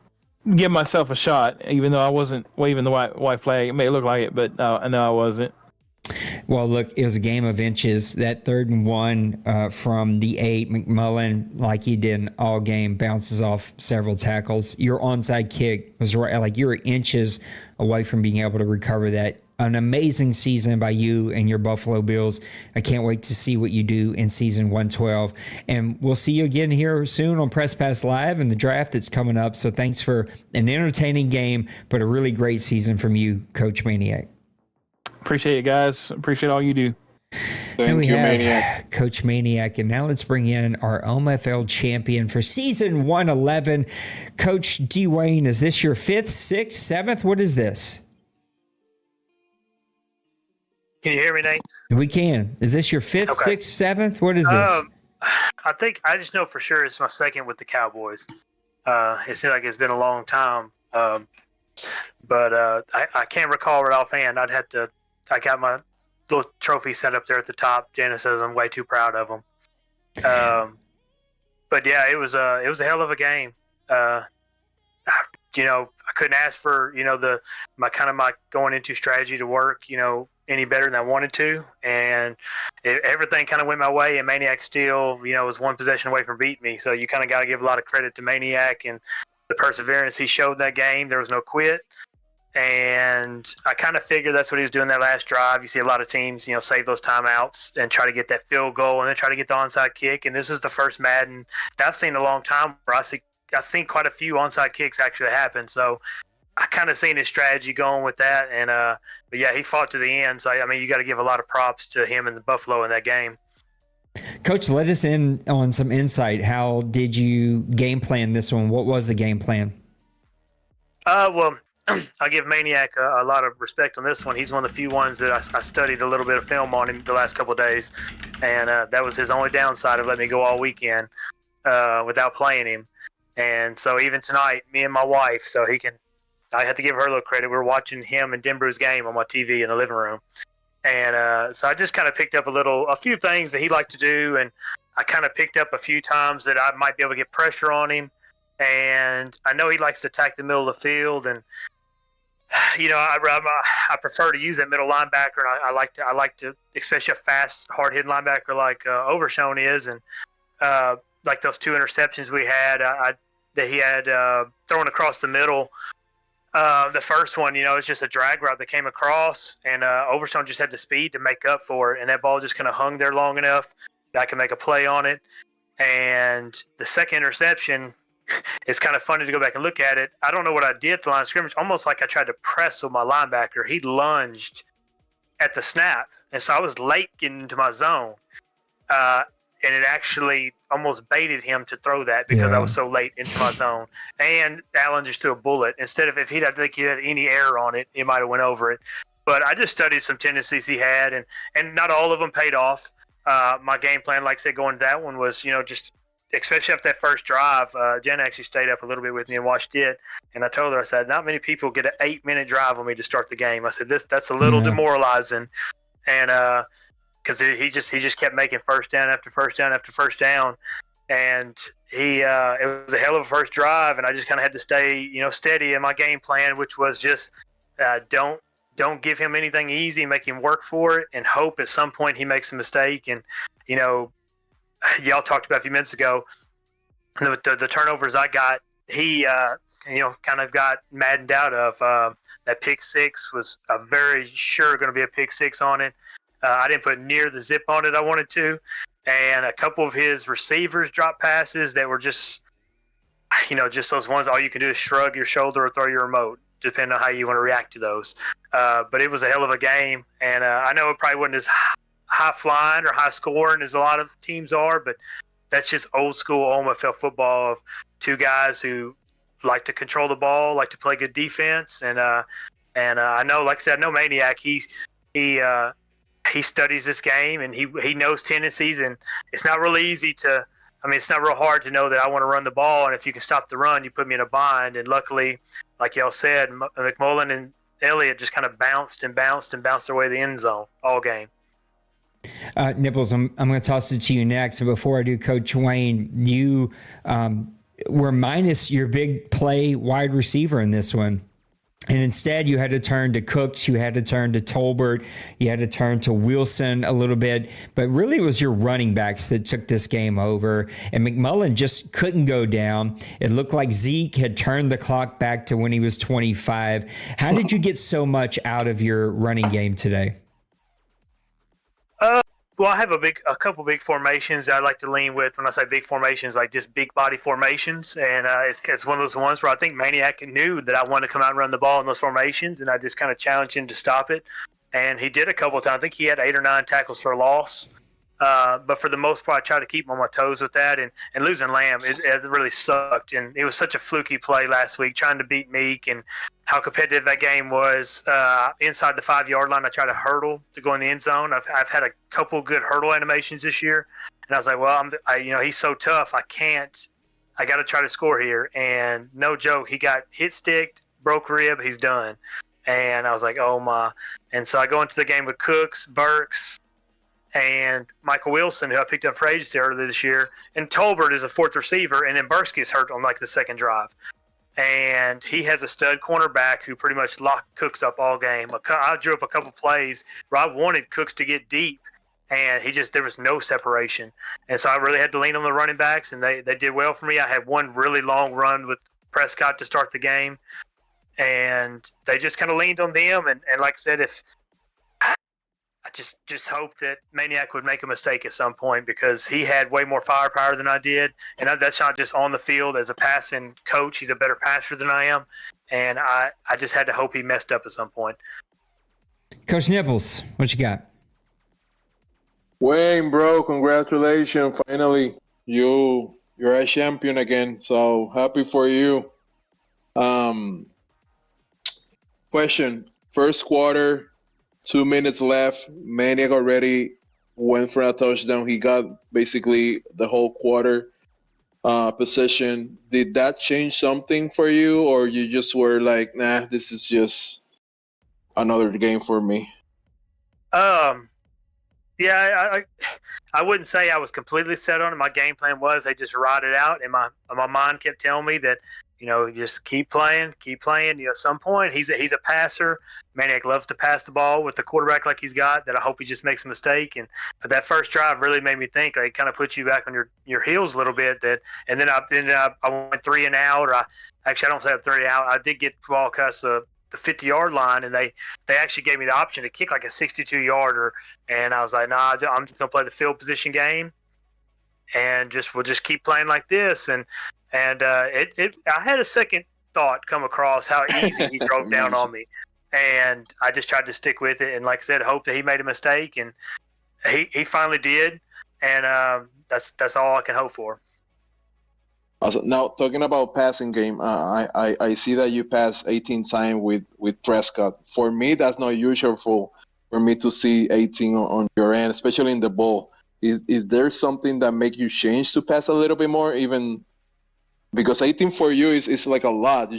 give myself a shot, even though I wasn't waving the white flag. It may look like it, but no, I wasn't. Well, look, it was a game of inches. That 3rd and 1 from the 8, McMullen, like he did all game, bounces off several tackles. Your onside kick was right, like you were inches away from being able to recover that. An amazing season by you and your Buffalo Bills. I can't wait to see what you do in season 112. And we'll see you again here soon on Press Pass Live and the draft that's coming up. So thanks for an entertaining game, but a really great season from you, Coach Maniac. Appreciate it, guys. Appreciate all you do. Thank you, Maniac. Coach Maniac. And now let's bring in our OMFL champion for season 111. Coach Dwayne, is this your 5th, 6th, 7th? What is this? Can you hear me, Nate? We can. Is this your 5th, 6th, 7th? What is this? I just know for sure it's my 2nd with the Cowboys. It seems like it's been a long time. But I can't recall right offhand. I got my little trophy set up there at the top. Jana says I'm way too proud of them. But yeah, it was a hell of a game. I couldn't ask for my going into strategy to work any better than I wanted to, and everything kind of went my way. And Maniac still was one possession away from beating me. So you kind of got to give a lot of credit to Maniac and the perseverance he showed that game. There was no quit. And I kind of figured that's what he was doing that last drive. You see a lot of teams, save those timeouts and try to get that field goal and then try to get the onside kick. And this is the first Madden that I've seen in a long time where I've seen quite a few onside kicks actually happen. So I kind of seen his strategy going with that. And but yeah, he fought to the end. So I mean, you got to give a lot of props to him and the Buffalo in that game. Coach, let us in on some insight. How did you game plan this one? What was the game plan? Well, I give Maniac a lot of respect on this one. He's one of the few ones that I studied a little bit of film on him the last couple of days, and that was his only downside of letting me go all weekend without playing him. And so even tonight, me and my wife, I had to give her a little credit. We were watching him and Denver's game on my TV in the living room. And so I just kind of picked up a few things that he liked to do, and I kind of picked up a few times that I might be able to get pressure on him. And I know he likes to attack the middle of the field, and I prefer to use that middle linebacker. And I like to, especially a fast, hard-hitting linebacker like Overshone is, and like those 2 interceptions we had that he had thrown across the middle. The first one, it's just a drag route that came across, and Overshone just had the speed to make up for it, and that ball just kind of hung there long enough that I could make a play on it. And the second interception, it's kind of funny to go back and look at it. I don't know what I did at the line of scrimmage, almost like I tried to press with my linebacker. He lunged at the snap, and so I was late getting into my zone. And it actually almost baited him to throw that because I was so late into my zone. And Allen just threw a bullet. Instead of, if he'd have, think he had any error on it, he might have went over it. But I just studied some tendencies he had, and not all of them paid off. My game plan, like I said, going to that one was, just especially after that first drive, Jen actually stayed up a little bit with me and watched it. And I told her, I said, not many people get an 8-minute drive on me to start the game. I said, that's a little demoralizing. And because he just kept making first down after first down after first down. And it was a hell of a first drive. And I just kind of had to stay, steady in my game plan, which was just don't give him anything easy, make him work for it, and hope at some point he makes a mistake. And, y'all talked about a few minutes ago, the turnovers I got, he, kind of got maddened out of. That pick six was very sure going to be a pick six on it. I didn't put near the zip on it I wanted to. And a couple of his receivers dropped passes that were just, just those ones all you can do is shrug your shoulder or throw your remote, depending on how you want to react to those. But it was a hell of a game. And I know it probably wasn't as high flying or high scoring as a lot of teams are, but that's just old school OMFL football of two guys who like to control the ball, like to play good defense. And I know, like I said, I know Maniac, he studies this game and he knows tendencies, and it's not really easy to, it's not real hard to know that I want to run the ball, and if you can stop the run, you put me in a bind. And luckily, like y'all said, McMullen and Elliott just kind of bounced their way to the end zone all game. Nibbles, I'm going to toss it to you next. But before I do, Coach Wayne, you were minus your big play wide receiver in this one. And instead, you had to turn to Cooks, you had to turn to Tolbert, you had to turn to Wilson a little bit. But really, it was your running backs that took this game over. And McMullen just couldn't go down. It looked like Zeke had turned the clock back to when he was 25. How did you get so much out of your running game today? Well, I have a couple big formations I like to lean with. When I say big formations, like just big body formations, and it's one of those ones where I think Maniac knew that I wanted to come out and run the ball in those formations, and I just kind of challenged him to stop it, and he did a couple of times. I think he had 8 or 9 tackles for a loss, but for the most part, I tried to keep him on my toes with that, and losing Lamb, it really sucked, and it was such a fluky play last week, trying to beat Meek, and how competitive that game was. Inside the 5-yard line, I tried to hurdle to go in the end zone. I've had a couple good hurdle animations this year, and I was like, well, he's so tough. I got to try to score here. And no joke, he got hit sticked, broke rib, he's done. And I was like, oh my. And so I go into the game with Cooks, Burks, and Michael Wilson, who I picked up for agency earlier this year, and Tolbert is a 4th receiver, and then Burks gets hurt on like the second drive. And he has a stud cornerback who pretty much locked Cooks up all game. I drew up a couple plays where I wanted Cooks to get deep, and there was no separation. And so I really had to lean on the running backs, and they did well for me. I had one really long run with Prescott to start the game, and they just kind of leaned on them. And like I said, I just hoped that Maniac would make a mistake at some point, because he had way more firepower than I did. And that's not just on the field as a passing coach. He's a better passer than I am. And I just had to hope he messed up at some point. Coach Nibbles, what you got? Wayne, bro, congratulations. Finally, you're a champion again. So happy for you. Question, first quarter, 2 minutes left. Maniac already went for a touchdown. He got basically the whole quarter possession. Did that change something for you, or you just were like, nah, this is just another game for me? Yeah, I wouldn't say I was completely set on it. My game plan was I just ride it out, and my mind kept telling me that, just keep playing. At some point, he's a passer. Maniac loves to pass the ball with the quarterback like he's got. That I hope he just makes a mistake. But that first drive really made me think. It kind of puts you back on your heels a little bit. And then I went 3 and out. Or I don't say 3 out. I did get the ball across the 50-yard line, and they actually gave me the option to kick like a 62-yarder. And I was like, nah, I'm just gonna play the field position game, and we'll just keep playing like this. And I had a second thought come across how easy he drove down on me, and I just tried to stick with it. And like I said, hope that he made a mistake, and he finally did. and that's all I can hope for. Now, talking about passing game, I see that you pass 18 times with Prescott. For me, that's not usual for me to see 18 on your end, especially in the ball. Is there something that make you change to pass a little bit more, even because 18 for you is like a lot.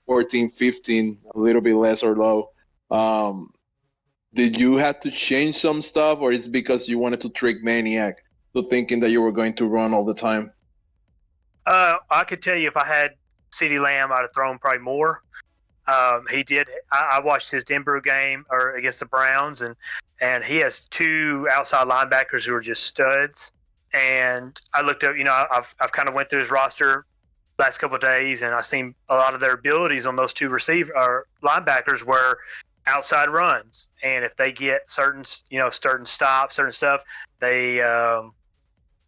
14, 15, a little bit less or low. Did you have to change some stuff, or is it because you wanted to trick Maniac to thinking that you were going to run all the time? I could tell you if I had CeeDee Lamb, I'd have thrown probably more. He did. I watched his Denver game or against the Browns, and he has two outside linebackers who are just studs. And I looked up, I've kind of went through his roster last couple of days, and I've seen a lot of their abilities on those two linebackers were outside runs. And if they get certain stops, certain stuff, their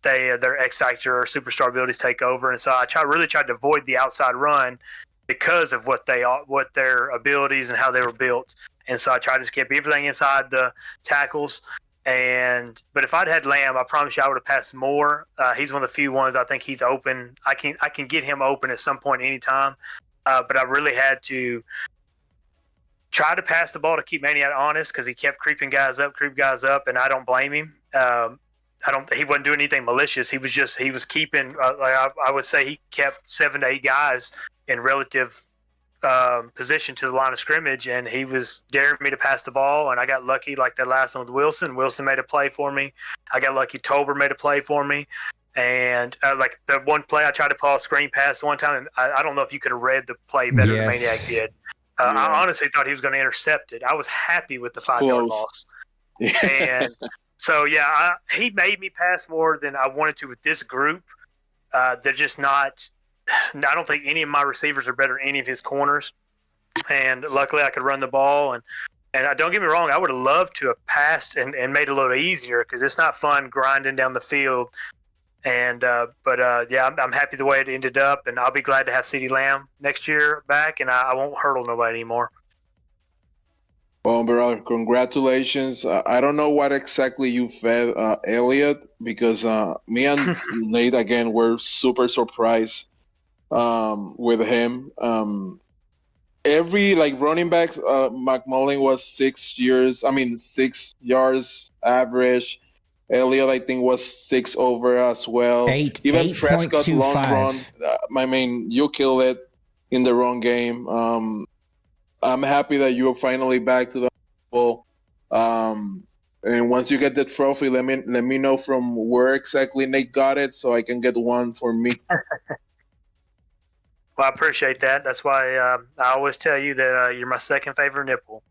X factor or superstar abilities take over. And so I really tried to avoid the outside run because of what their abilities and how they were built. And so I tried to skip everything inside the tackles. But if I'd had Lamb, I promise you I would have passed more. He's one of the few ones I think he's open. I can get him open at some point anytime. But I really had to try to pass the ball to keep Maniac honest because he kept creeping guys up, and I don't blame him. He wasn't doing anything malicious. He was keeping, I would say he kept 7 to 8 guys in relative position to the line of scrimmage, and he was daring me to pass the ball, and I got lucky like that last one with Wilson. Wilson made a play for me. I got lucky Tolbert made a play for me. And like the one play I tried to pull a screen pass one time, and I don't know if you could have read the play better than Maniac did. I honestly thought he was going to intercept it. I was happy with the 5-yard loss. And so, he made me pass more than I wanted to with this group. They're just not – I don't think any of my receivers are better than any of his corners. And luckily I could run the ball. And don't get me wrong, I would have loved to have passed and made it a little easier because it's not fun grinding down the field. And I'm happy the way it ended up, and I'll be glad to have CeeDee Lamb next year back, and I won't hurdle nobody anymore. Well, brother, congratulations. I don't know what exactly you fed Elliott because me and Nate again were super surprised with him. Every running back, McMullen was 6 yards average. Elliott, I think, was 6 over as well. Even Prescott long run. You killed it in the wrong game. I'm happy that you're finally back to the level. And once you get the trophy, let me know from where exactly Nate got it, so I can get one for me. Well, I appreciate that. That's why I always tell you that you're my second favorite nipple.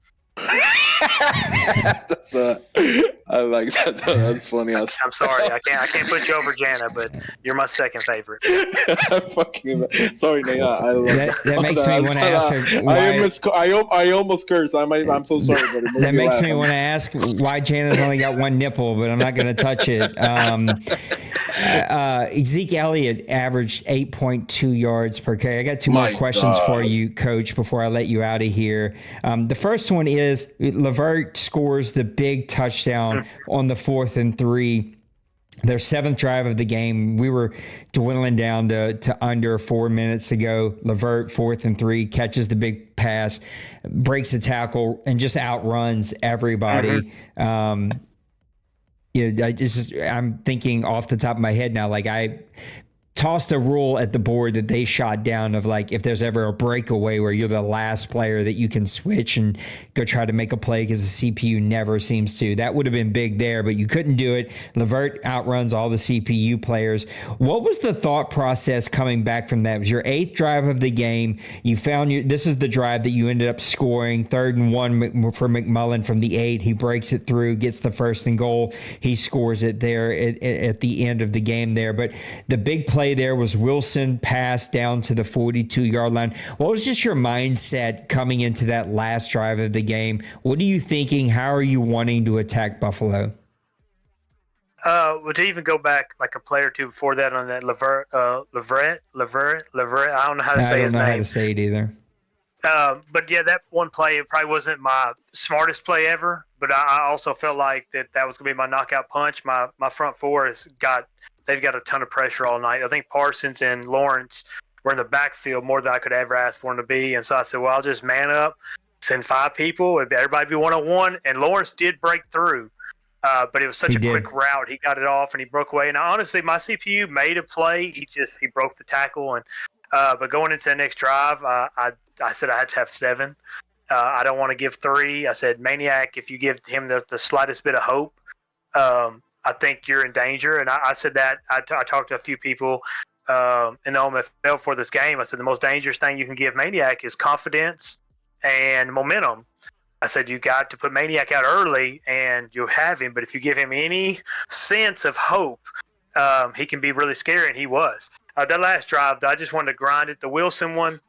I like that. That's funny. I'm sorry, I can't put you over Jana, but you're my second favorite. Sorry, Nate. I love that makes me want to ask her why. I almost cursed. I'm so sorry, but that makes me want to ask why Jana's only got one nipple, but I'm not going to touch it. Zeke Elliott averaged 8.2 yards per carry. I got two more questions for you, Coach, before I let you out of here. The first one is Levert scores the big touchdown on the 4th and 3. Their 7th drive of the game. We were dwindling down to under 4 minutes to go. Levert, 4th and 3, catches the big pass, breaks a tackle, and just outruns everybody. I'm thinking off the top of my head now, I tossed a rule at the board that they shot down of if there's ever a breakaway where you're the last player that you can switch and go try to make a play because the CPU never seems to. That would have been big there, but you couldn't do it. Levert outruns all the CPU players. What was the thought process coming back from that? It was your 8th drive of the game. You found this is the drive that you ended up scoring. 3rd and 1 for McMullen from the 8. He breaks it through, gets the 1st and goal. He scores it there at the end of the game there. But the big play there was Wilson pass down to the 42-yard line. What was just your mindset coming into that last drive of the game? What are you thinking? How are you wanting to attack Buffalo? Well, to even go back a play or two before that on that Levert. I don't know how to say his name. I don't know how to say it either. But yeah, that one play, it probably wasn't my smartest play ever, but I also felt like that was going to be my knockout punch. My front four they've got a ton of pressure all night. I think Parsons and Lawrence were in the backfield more than I could ever ask for them to be. And so I said, well, I'll just man up, send 5 people, everybody be one-on-one. And Lawrence did break through, but it was such a quick route. He got it off and he broke away. And honestly, my CPU made a play. He broke the tackle. And but going into the next drive, I said I had to have 7. I don't want to give 3. I said, Maniac, if you give him the slightest bit of hope, I think you're in danger. And I said that. I talked to a few people in the OMFL for this game. I said the most dangerous thing you can give Maniac is confidence and momentum. I said you got to put Maniac out early and you'll have him, but if you give him any sense of hope, he can be really scary, and he was. That last drive, I just wanted to grind it. The Wilson one,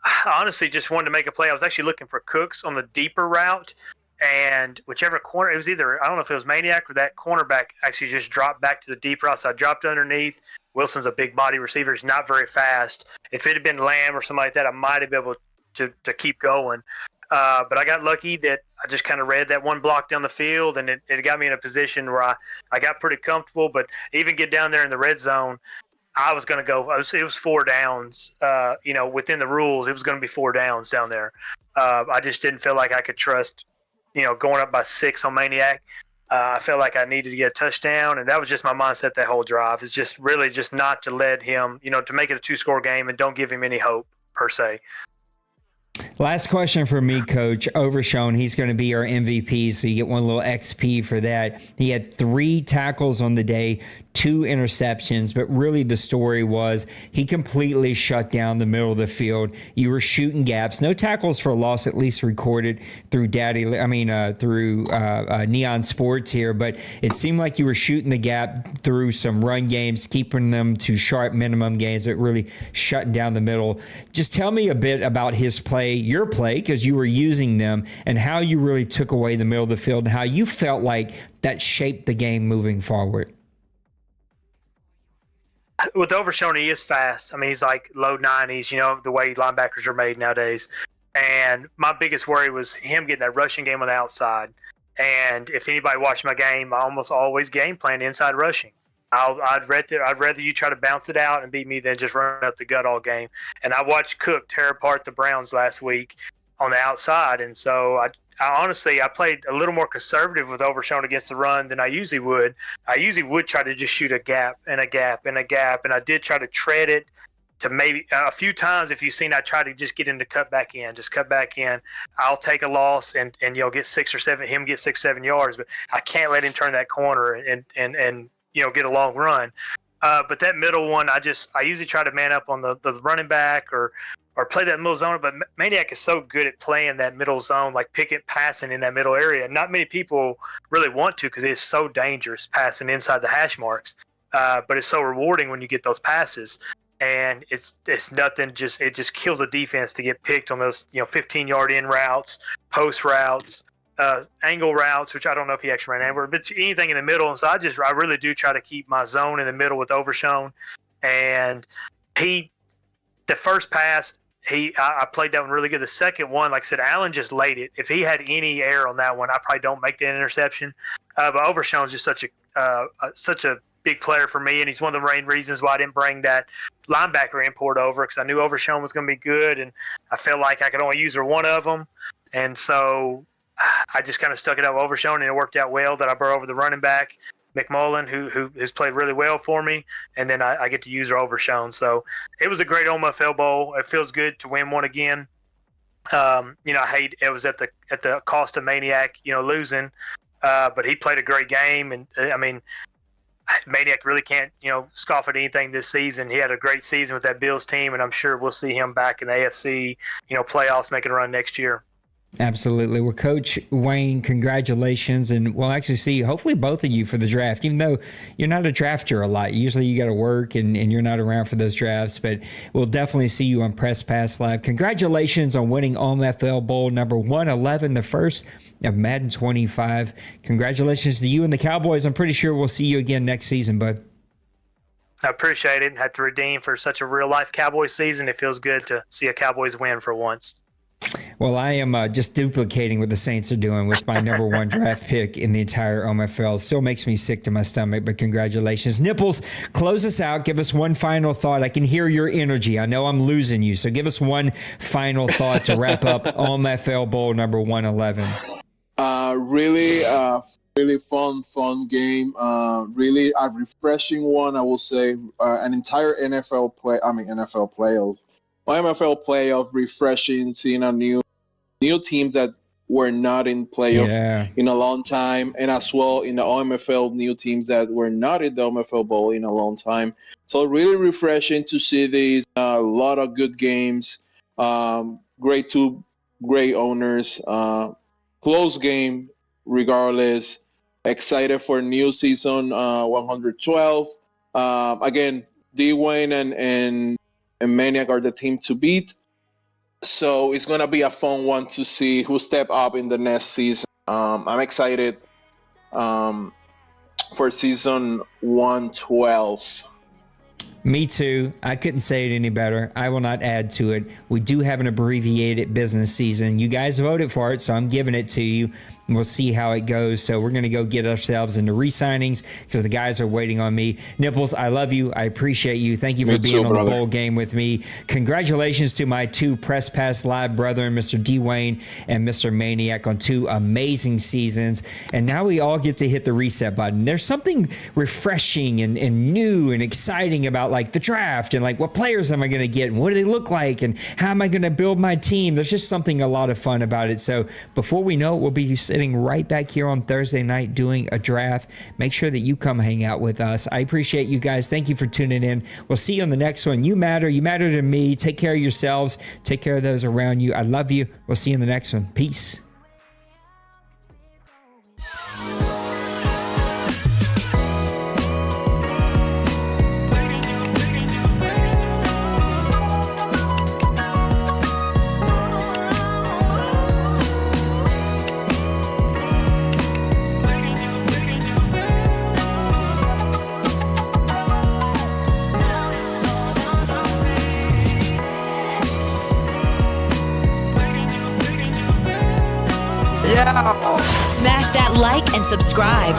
I honestly just wanted to make a play. I was actually looking for Cooks on the deeper route, and whichever corner, it was either, I don't know if it was Maniac or that cornerback actually just dropped back to the deep route, so I dropped underneath. Wilson's a big body receiver. He's not very fast. If it had been Lamb or something like that, I might have been able to keep going. But I got lucky that I just kind of read that one block down the field, and it got me in a position where I got pretty comfortable. But even get down there in the red zone, I was going to go. It was 4 downs. Within the rules, it was going to be 4 downs down there. I just didn't feel like I could trust, going up by 6 on Maniac. I felt like I needed to get a touchdown, and that was just my mindset that whole drive. It's just really just not to let him, to make it a 2-score game and don't give him any hope per se. Last question for me, Coach. Overshown, he's going to be our MVP, so you get one little XP for that. He had 3 tackles on the day, 2 interceptions, but really the story was he completely shut down the middle of the field. You were shooting gaps. No tackles for loss, at least recorded through Neon Sports here, but it seemed like you were shooting the gap through some run games, keeping them to sharp minimum gains, but really shutting down the middle. Just tell me a bit about his play, your play, because you were using them, and how you really took away the middle of the field and how you felt like that shaped the game moving forward. With Overshown, he is fast. I mean, he's like low 90s, the way linebackers are made nowadays. And my biggest worry was him getting that rushing game on the outside. And if anybody watched my game, I almost always game plan inside rushing. I'd rather you try to bounce it out and beat me than just run up the gut all game. And I watched Cook tear apart the Browns last week on the outside. And so I honestly played a little more conservative with Overshown against the run than I usually would. I usually would try to just shoot a gap and a gap and a gap. And I did try to tread it to maybe a few times. If you've seen, I tried to just get him to cut back in. I'll take a loss and get 6 or 7, him get 6, 7 yards, but I can't let him turn that corner and get a long run. But that middle one, I usually try to man up on the running back or play that middle zone. But Maniac is so good at playing that middle zone, like passing in that middle area. Not many people really want to, because it's so dangerous passing inside the hash marks. But it's so rewarding when you get those passes. And it's nothing. It just kills the defense to get picked on those 15-yard in routes, post routes, angle routes, which I don't know if he actually ran anywhere, but anything in the middle. And so I really do try to keep my zone in the middle with Overshown. And the first pass, I played that one really good. The second one, like I said, Allen just laid it. If he had any error on that one, I probably don't make that interception. But Overshown is just such a big player for me, and he's one of the main reasons why I didn't bring that linebacker import over, because I knew Overshown was going to be good, and I felt like I could only use one of them. And so I just kind of stuck it out with Overshown, and it worked out well that I brought over the running back, McMullen, who has played really well for me, and then I get to use Overshown. So it was a great OMFL Bowl. It feels good to win one again. I hate it was at the cost of Maniac, losing, but he played a great game, and I mean, Maniac really can't, scoff at anything this season. He had a great season with that Bills team, and I'm sure we'll see him back in the AFC, playoffs, making a run next year. Absolutely. Well, Coach Wayne, congratulations, and we'll actually see hopefully both of you for the draft, even though you're not a drafter a lot. Usually you got to work and you're not around for those drafts, but we'll definitely see you on Press Pass Live. Congratulations on winning OMFL Bowl number 111, the first of Madden 25. Congratulations to you and the Cowboys. I'm pretty sure we'll see you again next season, bud. I appreciate it. Had to redeem for such a real-life Cowboys season. It feels good to see a Cowboys win for once. Well, I am just duplicating what the Saints are doing with my number one draft pick in the entire OMFL. Still makes me sick to my stomach, but congratulations. Nipples, close us out. Give us one final thought. I can hear your energy. I know I'm losing you, so give us one final thought to wrap up OMFL Bowl number 111. Really fun game. Really a refreshing one, I will say. An entire NFL playoff, OMFL playoff, refreshing, seeing a new teams that were not in playoff in a long time, and as well in the OMFL, new teams that were not in the OMFL Bowl in a long time. So really refreshing to see these. A lot of good games. Great owners. Close game regardless. Excited for new season 112. Again, Dwayne and Maniac are the team to beat. So it's going to be a fun one to see who step up in the next season. I'm excited for season 112. Me too. I couldn't say it any better. I will not add to it. We do have an abbreviated business season. You guys voted for it, so I'm giving it to you. We'll see how it goes. So we're going to go get ourselves into re-signings because the guys are waiting on me. Nipples, I love you. I appreciate you. Thank you for being on the bowl game with me. Congratulations to my two Press Pass Live brethren, Mr. Dwayne and Mr. Maniac, on 2 amazing seasons. And now we all get to hit the reset button. There's something refreshing and new and exciting about like the draft and like what players am I going to get and what do they look like and how am I going to build my team. There's just something a lot of fun about it. So before we know it, we'll be sitting right back here on Thursday night doing a draft. Make sure that you come hang out with us. I appreciate you guys. Thank you for tuning in. We'll see you on the next one. You matter to me. Take care of yourselves. Take care of those around you. I love you. We'll see you in the next one. Peace. Smash that like and subscribe.